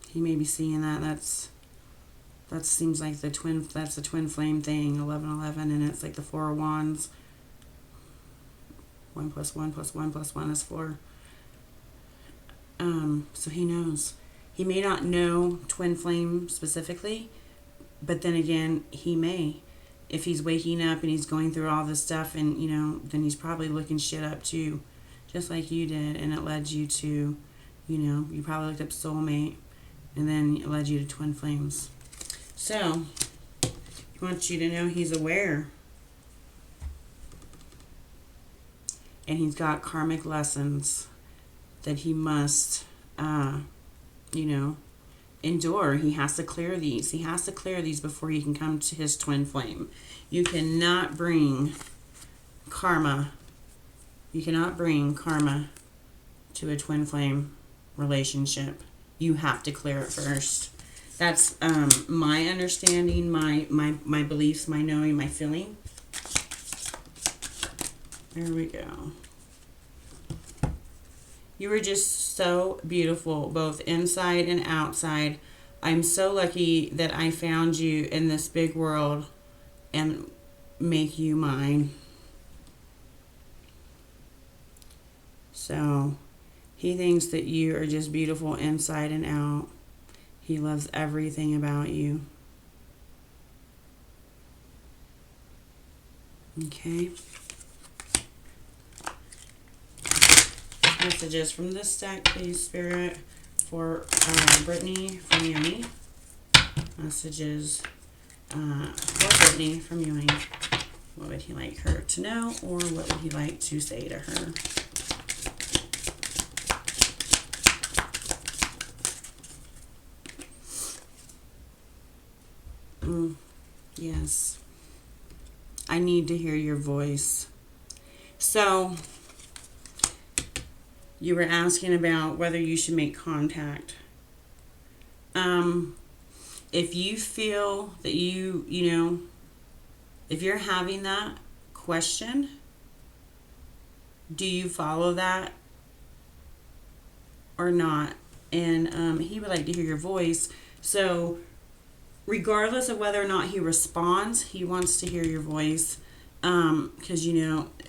He may be seeing that. That seems like that's the twin flame thing, 1111, and it's like the 4 of Wands. 1 plus 1 plus 1 plus 1 is 4. So he knows. He may not know twin flame specifically, but then again, he may. If he's waking up and he's going through all this stuff, and then he's probably looking shit up too, just like you did, and it led you to, you probably looked up soulmate, and then it led you to twin flames. So, he wants you to know he's aware. And he's got karmic lessons that he must, endure. He has to clear these. He has to clear these before he can come to his twin flame. You cannot bring karma. You cannot bring karma to a twin flame relationship. You have to clear it first. That's my understanding, my beliefs, my knowing, my feeling. There we go. You were just so beautiful, both inside and outside. I'm so lucky that I found you in this big world and make you mine. So, he thinks that you are just beautiful inside and out. He loves everything about you. Okay. Messages from this deck, please, Spirit, for Brittney from Yoni. Messages for Brittney from Yoni. What would he like her to know, or what would he like to say to her? Yes. I need to hear your voice. So, you were asking about whether you should make contact. If you feel that if you're having that question, do you follow that or not? And he would like to hear your voice. So, regardless of whether or not he responds, he wants to hear your voice. Because,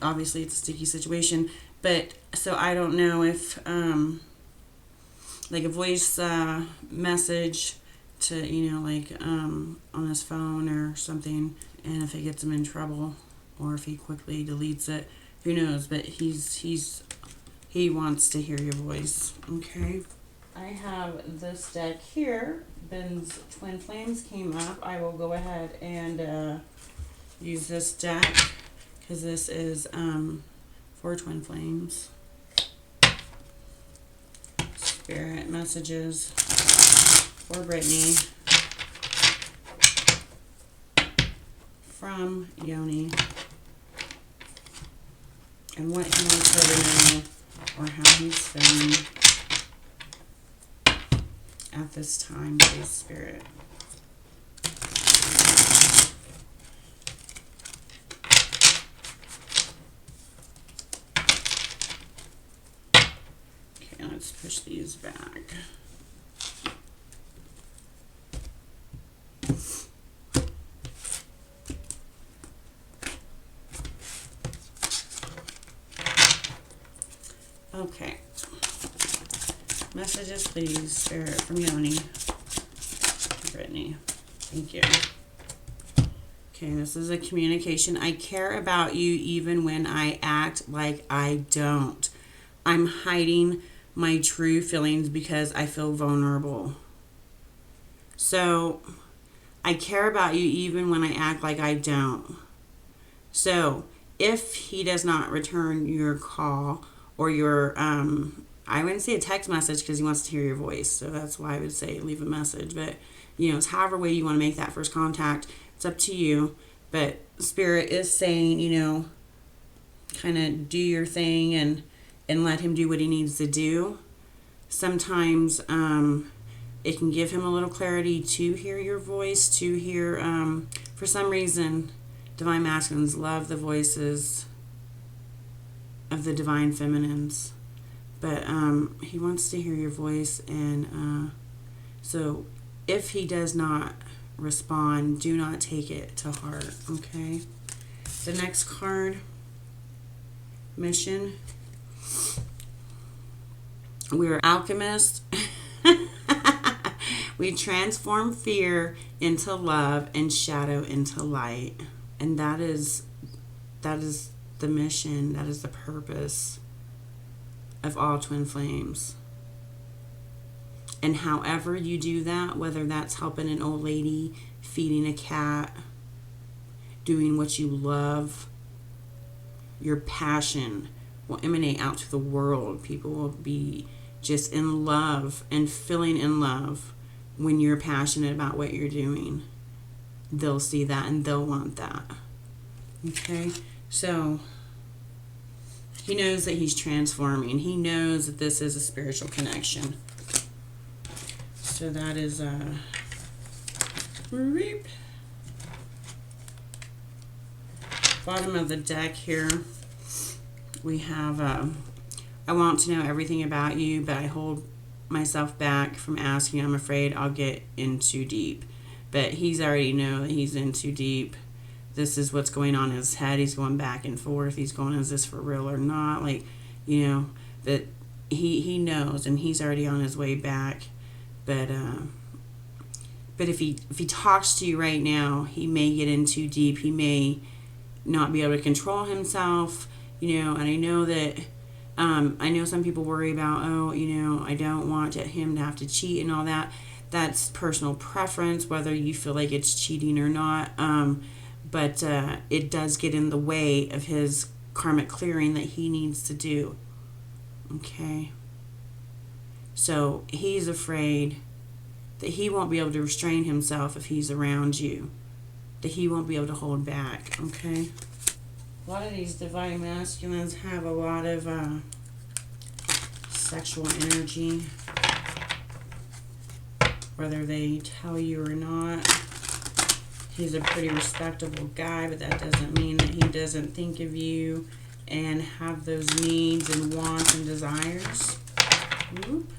obviously it's a sticky situation. But, so I don't know if, like a voice message to, on his phone or something, and if it gets him in trouble, or if he quickly deletes it, who knows, but he wants to hear your voice, okay? I have this deck here. Ben's Twin Flames came up. I will go ahead and use this deck, because this is, for Twin Flames. Spirit messages for Brittney from Yoni, and what he wants her to know, or how he's feeling at this time, please, Spirit. Let's push these back. Okay. Messages, please, Spirit, from Yoni. Brittney. Thank you. Okay, this is a communication. I care about you even when I act like I don't. I'm hiding my true feelings because I feel vulnerable. So, I care about you even when I act like I don't. So, if he does not return your call or your, I wouldn't say a text message because he wants to hear your voice. So, that's why I would say leave a message. But, it's however way you want to make that first contact. It's up to you. But Spirit is saying, kind of do your thing and let him do what he needs to do. Sometimes it can give him a little clarity to hear your voice, to hear, for some reason, Divine Masculines love the voices of the Divine Feminines. But he wants to hear your voice, and so if he does not respond, do not take it to heart, okay? The next card mission. We're alchemists. We transform fear into love and shadow into light. And that is the mission, that is the purpose of all twin flames. And however you do that, whether that's helping an old lady, feeding a cat, doing what you love, your passion will emanate out to the world. People will be just in love and feeling in love when you're passionate about what you're doing. They'll see that and they'll want that. Okay? So he knows that he's transforming. He knows that this is a spiritual connection. So that is reap. Bottom of the deck here, we have I want to know everything about you, but I hold myself back from asking. I'm afraid I'll get in too deep. But he's already know that he's in too deep. This is what's going on in his head. He's going back and forth. He's going, is this for real or not? Like, you know, that he knows, and he's already on his way back. But if he talks to you right now, he may get in too deep. He may not be able to control himself, you know. And I know that I know some people worry about, oh, you know, I don't want him to have to cheat and all that. That's personal preference, whether you feel like it's cheating or not. But it does get in the way of his karmic clearing that he needs to do. Okay. So he's afraid that he won't be able to restrain himself if he's around you. That he won't be able to hold back. Okay. A lot of these divine masculines have a lot of sexual energy, whether they tell you or not. He's a pretty respectable guy, but that doesn't mean that he doesn't think of you and have those needs and wants and desires. Oop.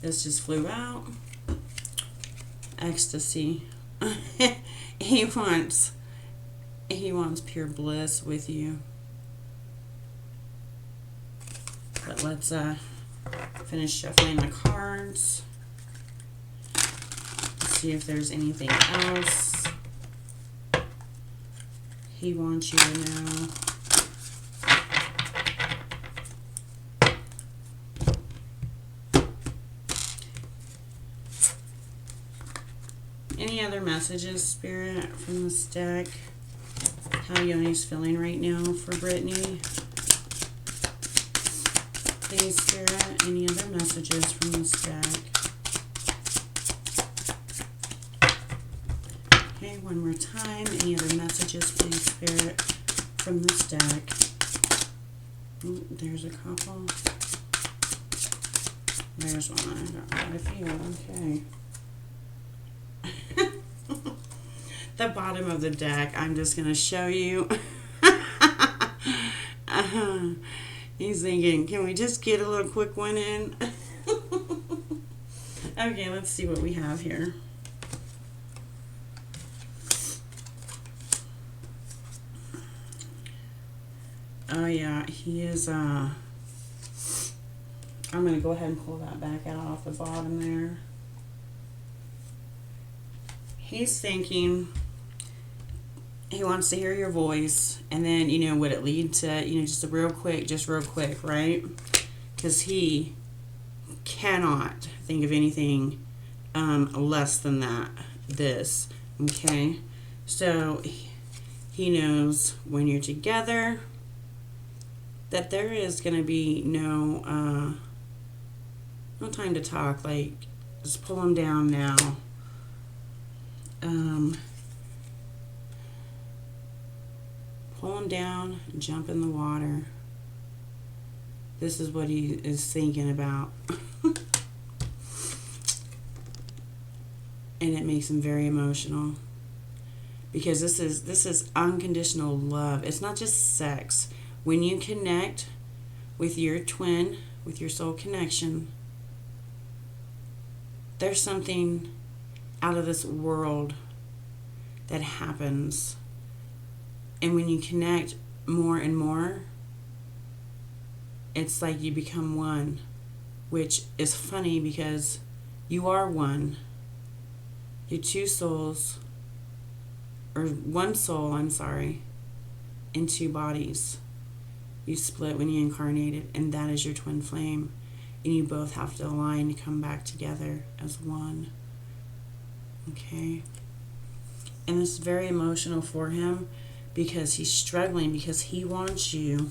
This just flew out. Ecstasy. He wants pure bliss with you. But let's finish shuffling the cards. See if there's anything else he wants you to know. Any other messages, Spirit, from this deck? How Yoni's feeling right now for Brittney? Please, Spirit, any other messages from this deck? Okay, one more time. Any other messages, please, Spirit, from this deck? Ooh, there's a couple. There's one. I got quite a few. Okay. The bottom of the deck, I'm just going to show you. He's thinking, can we just get a little quick one in? Okay, let's see what we have here. Oh yeah, he is, I'm going to go ahead and pull that back out off the bottom there. He's thinking he wants to hear your voice, and then, you know, would it lead to, you know, just real quick, right? Because he cannot think of anything less than this, okay? So he knows when you're together that there is going to be no time to talk. Like, just pull him down now. Pull him down, jump in the water. This is what he is thinking about. And it makes him very emotional. Because this is unconditional love. It's not just sex. When you connect with your twin, with your soul connection, there's something out of this world that happens. And when you connect more and more, it's like you become one, which is funny because you are one. You're two souls, or one soul, I'm sorry, in two bodies. You split when you incarnated, and that is your twin flame. And you both have to align to come back together as one. Okay? And it's very emotional for him because he's struggling, because he wants you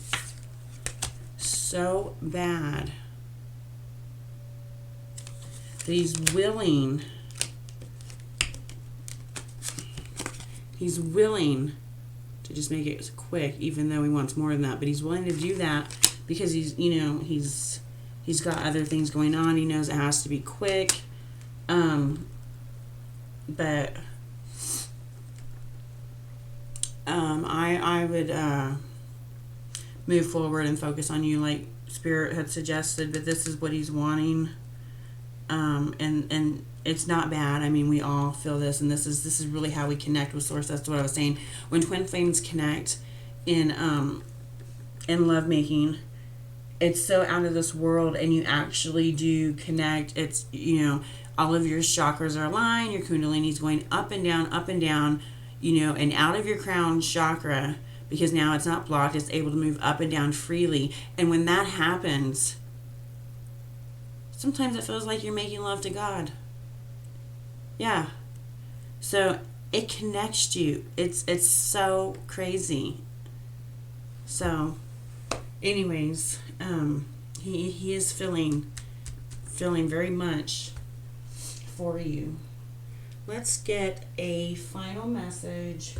so bad that he's willing to just make it quick, even though he wants more than that. But he's willing to do that because he's, you know, he's got other things going on. He knows it has to be quick. But I would move forward and focus on you like Spirit had suggested, but this is what he's wanting. And it's not bad. I mean, we all feel this, and this is really how we connect with Source. That's what I was saying. When twin flames connect in lovemaking, it's so out of this world, and you actually do connect. It's, you know, all of your chakras are aligned, your kundalini's going up and down, you know, and out of your crown chakra, because now it's not blocked, it's able to move up and down freely. And when that happens, sometimes it feels like you're making love to God. Yeah. So it connects you. It's so crazy. So anyways, he is feeling very much for you. Let's get a final message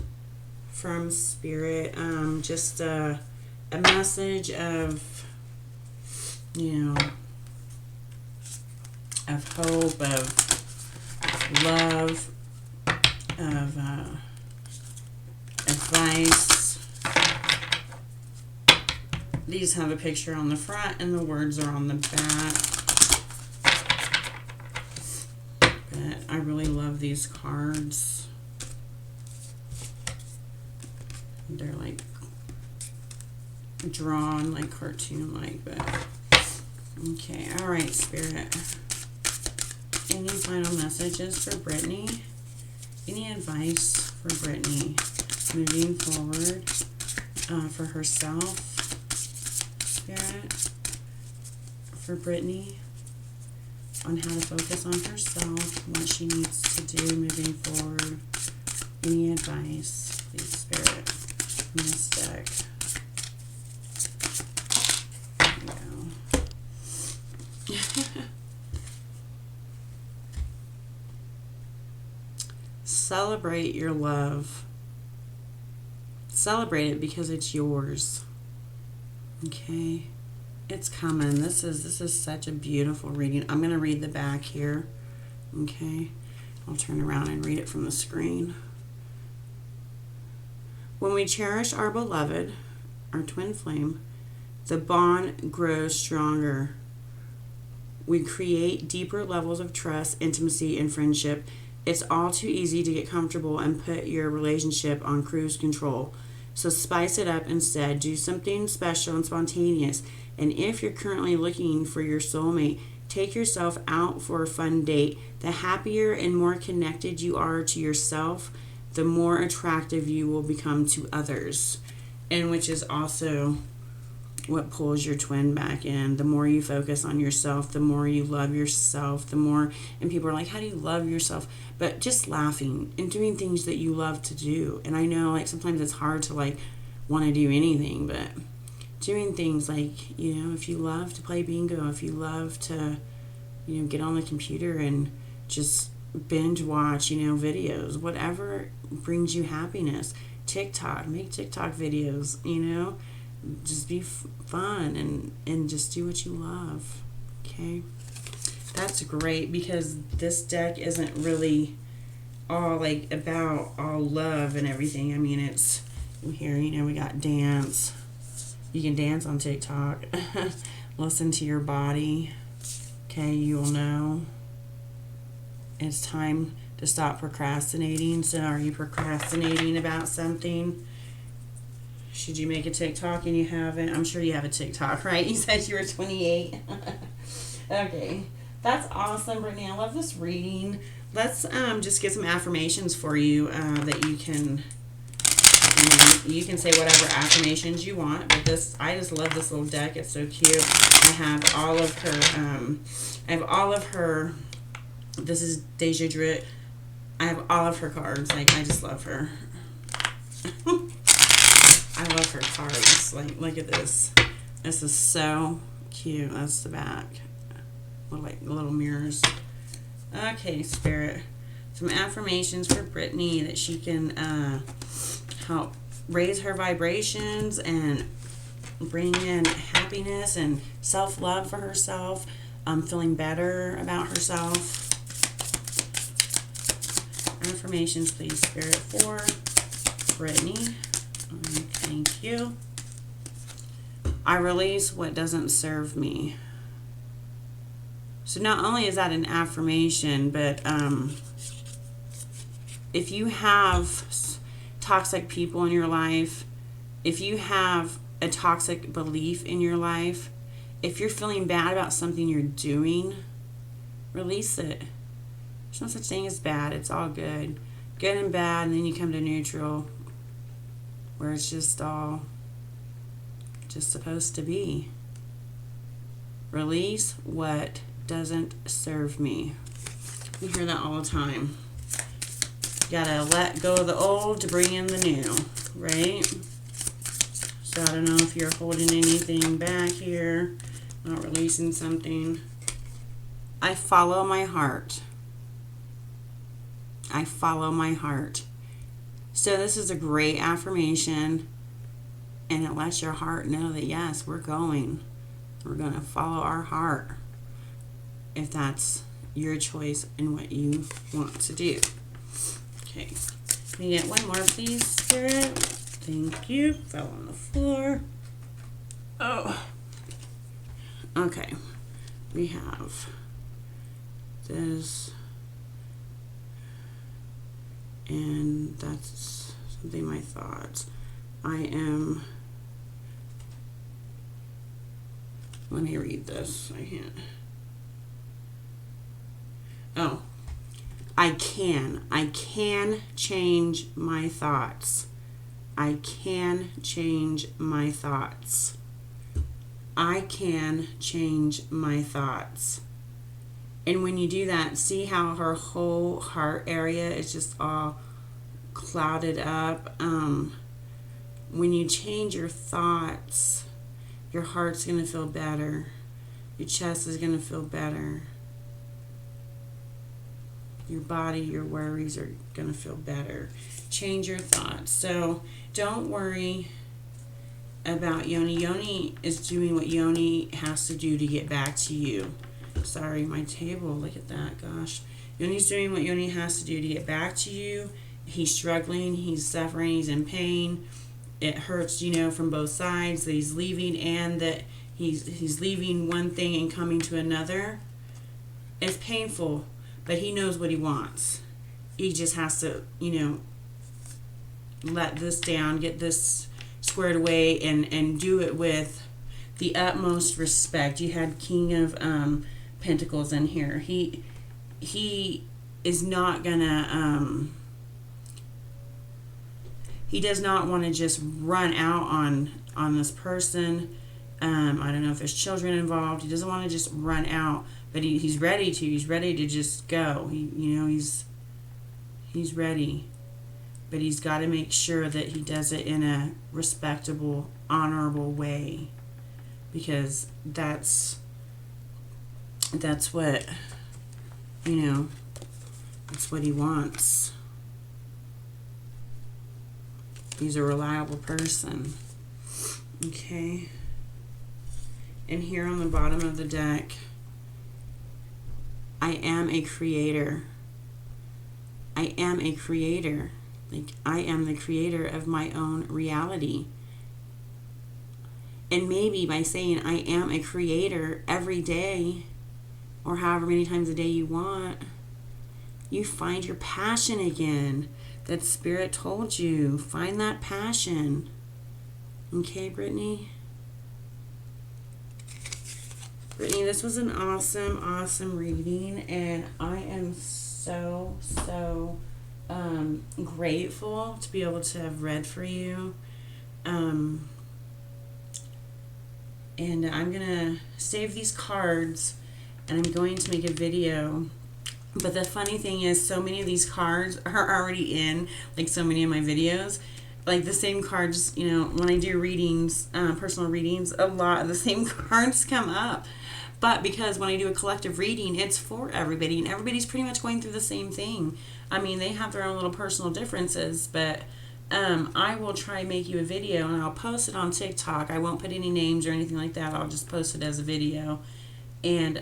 from Spirit. Just a message of, you know, of hope, of love, of advice. These have a picture on the front and the words are on the back. But I really love these cards. They're like drawn like cartoon-like, but okay. All right, Spirit. Any final messages for Brittney? Any advice for Brittney moving forward for herself? Spirit, for Brittney, on how to focus on herself, what she needs to do moving forward. Any advice, please, Spirit, in this deck. There we go. Celebrate your love. Celebrate it because it's yours. Okay, it's coming. This is such a beautiful reading. I'm going to read the back here. Okay, I'll turn around and read it from the screen. When we cherish our beloved, our twin flame, the bond grows stronger. We create deeper levels of trust, intimacy, and friendship. It's all too easy to get comfortable and put your relationship on cruise control. So spice it up instead. Do something special and spontaneous. And if you're currently looking for your soulmate, take yourself out for a fun date. The happier and more connected you are to yourself, the more attractive you will become to others. And which is also what pulls your twin back in. The more you focus on yourself, the more you love yourself, the more, and people are like, how do you love yourself? But just laughing and doing things that you love to do. And I know, like, sometimes it's hard to, like, want to do anything, but doing things like, you know, if you love to play bingo, if you love to, you know, get on the computer and just binge watch, you know, videos, whatever brings you happiness. TikTok, make TikTok videos, you know, just be fun and just do what you love. Okay, that's great, because this deck isn't really all like about all love and everything. I mean, it's here, you know, we got dance. You can dance on TikTok. Listen to your body. Okay, you'll know it's time to stop procrastinating. So are you procrastinating about something? Should you make a TikTok and you haven't? I'm sure you have a TikTok, right? You said you were 28. Okay. That's awesome, Brittney. I love this reading. Let's just get some affirmations for you that you can say whatever affirmations you want. But this, I just love this little deck. It's so cute. I have all of her. This is Deja Drit. I have all of her cards. Like, I just love her. I love her cards. Like, look at this. This is so cute. That's the back. Like little mirrors. Okay, Spirit. Some affirmations for Brittney that she can help raise her vibrations and bring in happiness and self-love for herself. Feeling better about herself. Affirmations, please, Spirit, for Brittney. Thank you. I release what doesn't serve me. So not only is that an affirmation, but if you have toxic people in your life, if you have a toxic belief in your life, if you're feeling bad about something you're doing, release it. There's no such thing as bad. It's all good. Good and bad, and then you come to neutral, where it's just all just supposed to be. Release what doesn't serve me. You hear that all the time. You gotta let go of the old to bring in the new, right? So I don't know if you're holding anything back here, not releasing something. I follow my heart. I follow my heart. So this is a great affirmation, and it lets your heart know that yes, we're going to follow our heart, if that's your choice and what you want to do. Okay, can you get one more, please, Spirit? Thank you. Fell on the floor. Oh. Okay, we have this, and that's something, my thoughts. Let me read this. I can't. Oh, I can change my thoughts. I can change my thoughts. I can change my thoughts. And when you do that, see how her whole heart area is just all clouded up. When you change your thoughts, your heart's going to feel better. Your chest is going to feel better. Your body, your worries are going to feel better. Change your thoughts. So don't worry about Yoni. Yoni is doing what Yoni has to do to get back to you. Sorry, my table. Look at that. Gosh. Yoni's doing what Yoni has to do to get back to you. He's struggling. He's suffering. He's in pain. It hurts, from both sides, that he's leaving and that he's leaving one thing and coming to another. It's painful, but he knows what he wants. He just has to, let this down, get this squared away, and do it with the utmost respect. You had King of Pentacles in here. He is not gonna he does not want to just run out on this person. I don't know if there's children involved. He doesn't want to just run out, but he's ready to. He's ready to just go. He's ready, but he's got to make sure that he does it in a respectable, honorable way, because that's what that's what he wants. He's a reliable person. Okay. And here on the bottom of the deck, I am a creator. I am a creator. Like, I am the creator of my own reality. And maybe by saying I am a creator every day, or however many times a day you want, you find your passion again. That Spirit told you. Find that passion. Okay, Brittney. Brittney, this was an awesome reading, and I am so grateful to be able to have read for you. And I'm gonna save these cards, and I'm going to make a video. But the funny thing is, so many of these cards are already in, like, so many of my videos. Like, the same cards, you know, when I do readings, personal readings, a lot of the same cards come up. But because when I do a collective reading, it's for everybody, and everybody's pretty much going through the same thing. I mean, they have their own little personal differences, but I will try and make you a video, and I'll post it on TikTok. I won't put any names or anything like that. I'll just post it as a video. And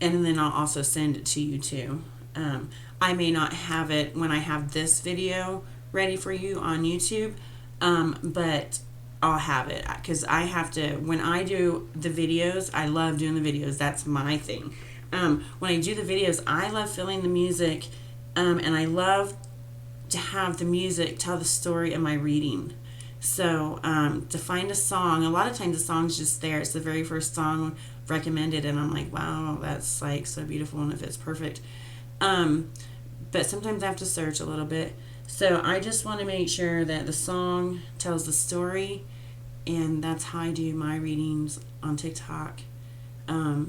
then I'll also send it to you too. I may not have it when I have this video ready for you on YouTube, but I'll have it, because I have to, when I do the videos, I love doing the videos. That's my thing. When I do the videos, I love filling the music, and I love to have the music tell the story of my reading. So to find a song, a lot of times the song's just there. It's the very first song recommended, and I'm like, wow, that's like so beautiful, and if it's perfect. But sometimes I have to search a little bit. So I just want to make sure that the song tells the story, and that's how I do my readings on TikTok. Well,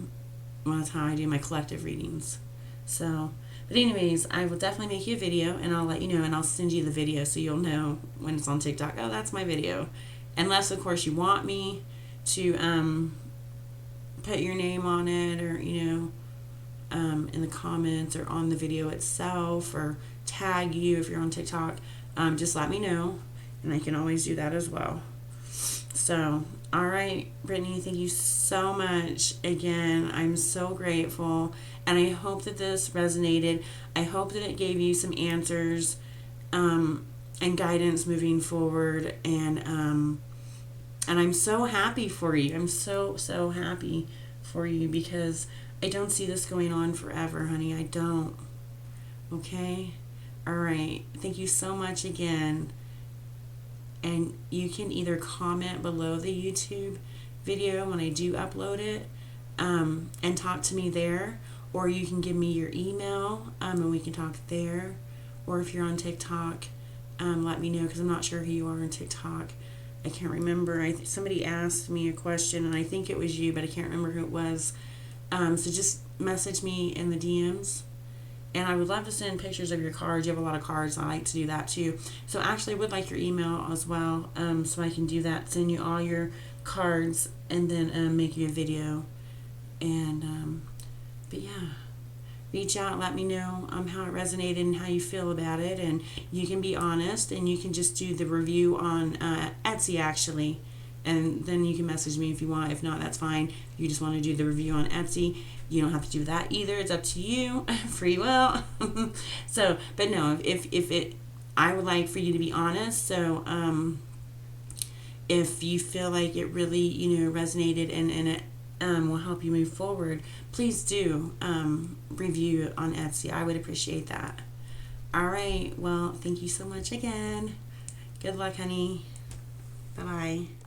that's how I do my collective readings. So, but anyways, I will definitely make you a video, and I'll let you know, and I'll send you the video so you'll know when it's on TikTok. Oh, that's my video. Unless, of course, you want me to put your name on it, or, you know, in the comments, or on the video itself, or tag you if you're on TikTok. Just let me know, and I can always do that as well. So, all right, Brittney, thank you so much again. I'm so grateful, and I hope that this resonated. I hope that it gave you some answers and guidance moving forward, and I'm so happy for you. I'm so happy for you, because I don't see this going on forever, honey. I don't. Okay? All right. Thank you so much again. And you can either comment below the YouTube video when I do upload it, and talk to me there, or you can give me your email, and we can talk there. Or if you're on TikTok, let me know, because I'm not sure who you are on TikTok. I can't remember. Somebody asked me a question, and I think it was you, but I can't remember who it was. So just message me in the DMs. And I would love to send pictures of your cards. You have a lot of cards. I like to do that too. So actually I would like your email as well, so I can do that. Send you all your cards, and then make you a video. And but yeah, reach out, let me know how it resonated and how you feel about it. And you can be honest, and you can just do the review on Etsy actually. And then you can message me if you want. If not, that's fine. If you just want to do the review on Etsy, you don't have to do that either. It's up to you. Free will. So, but no, if it, I would like for you to be honest. So, if you feel like it really, you know, resonated, and it will help you move forward, please do review on Etsy. I would appreciate that. All right. Well, thank you so much again. Good luck, honey. Bye-bye.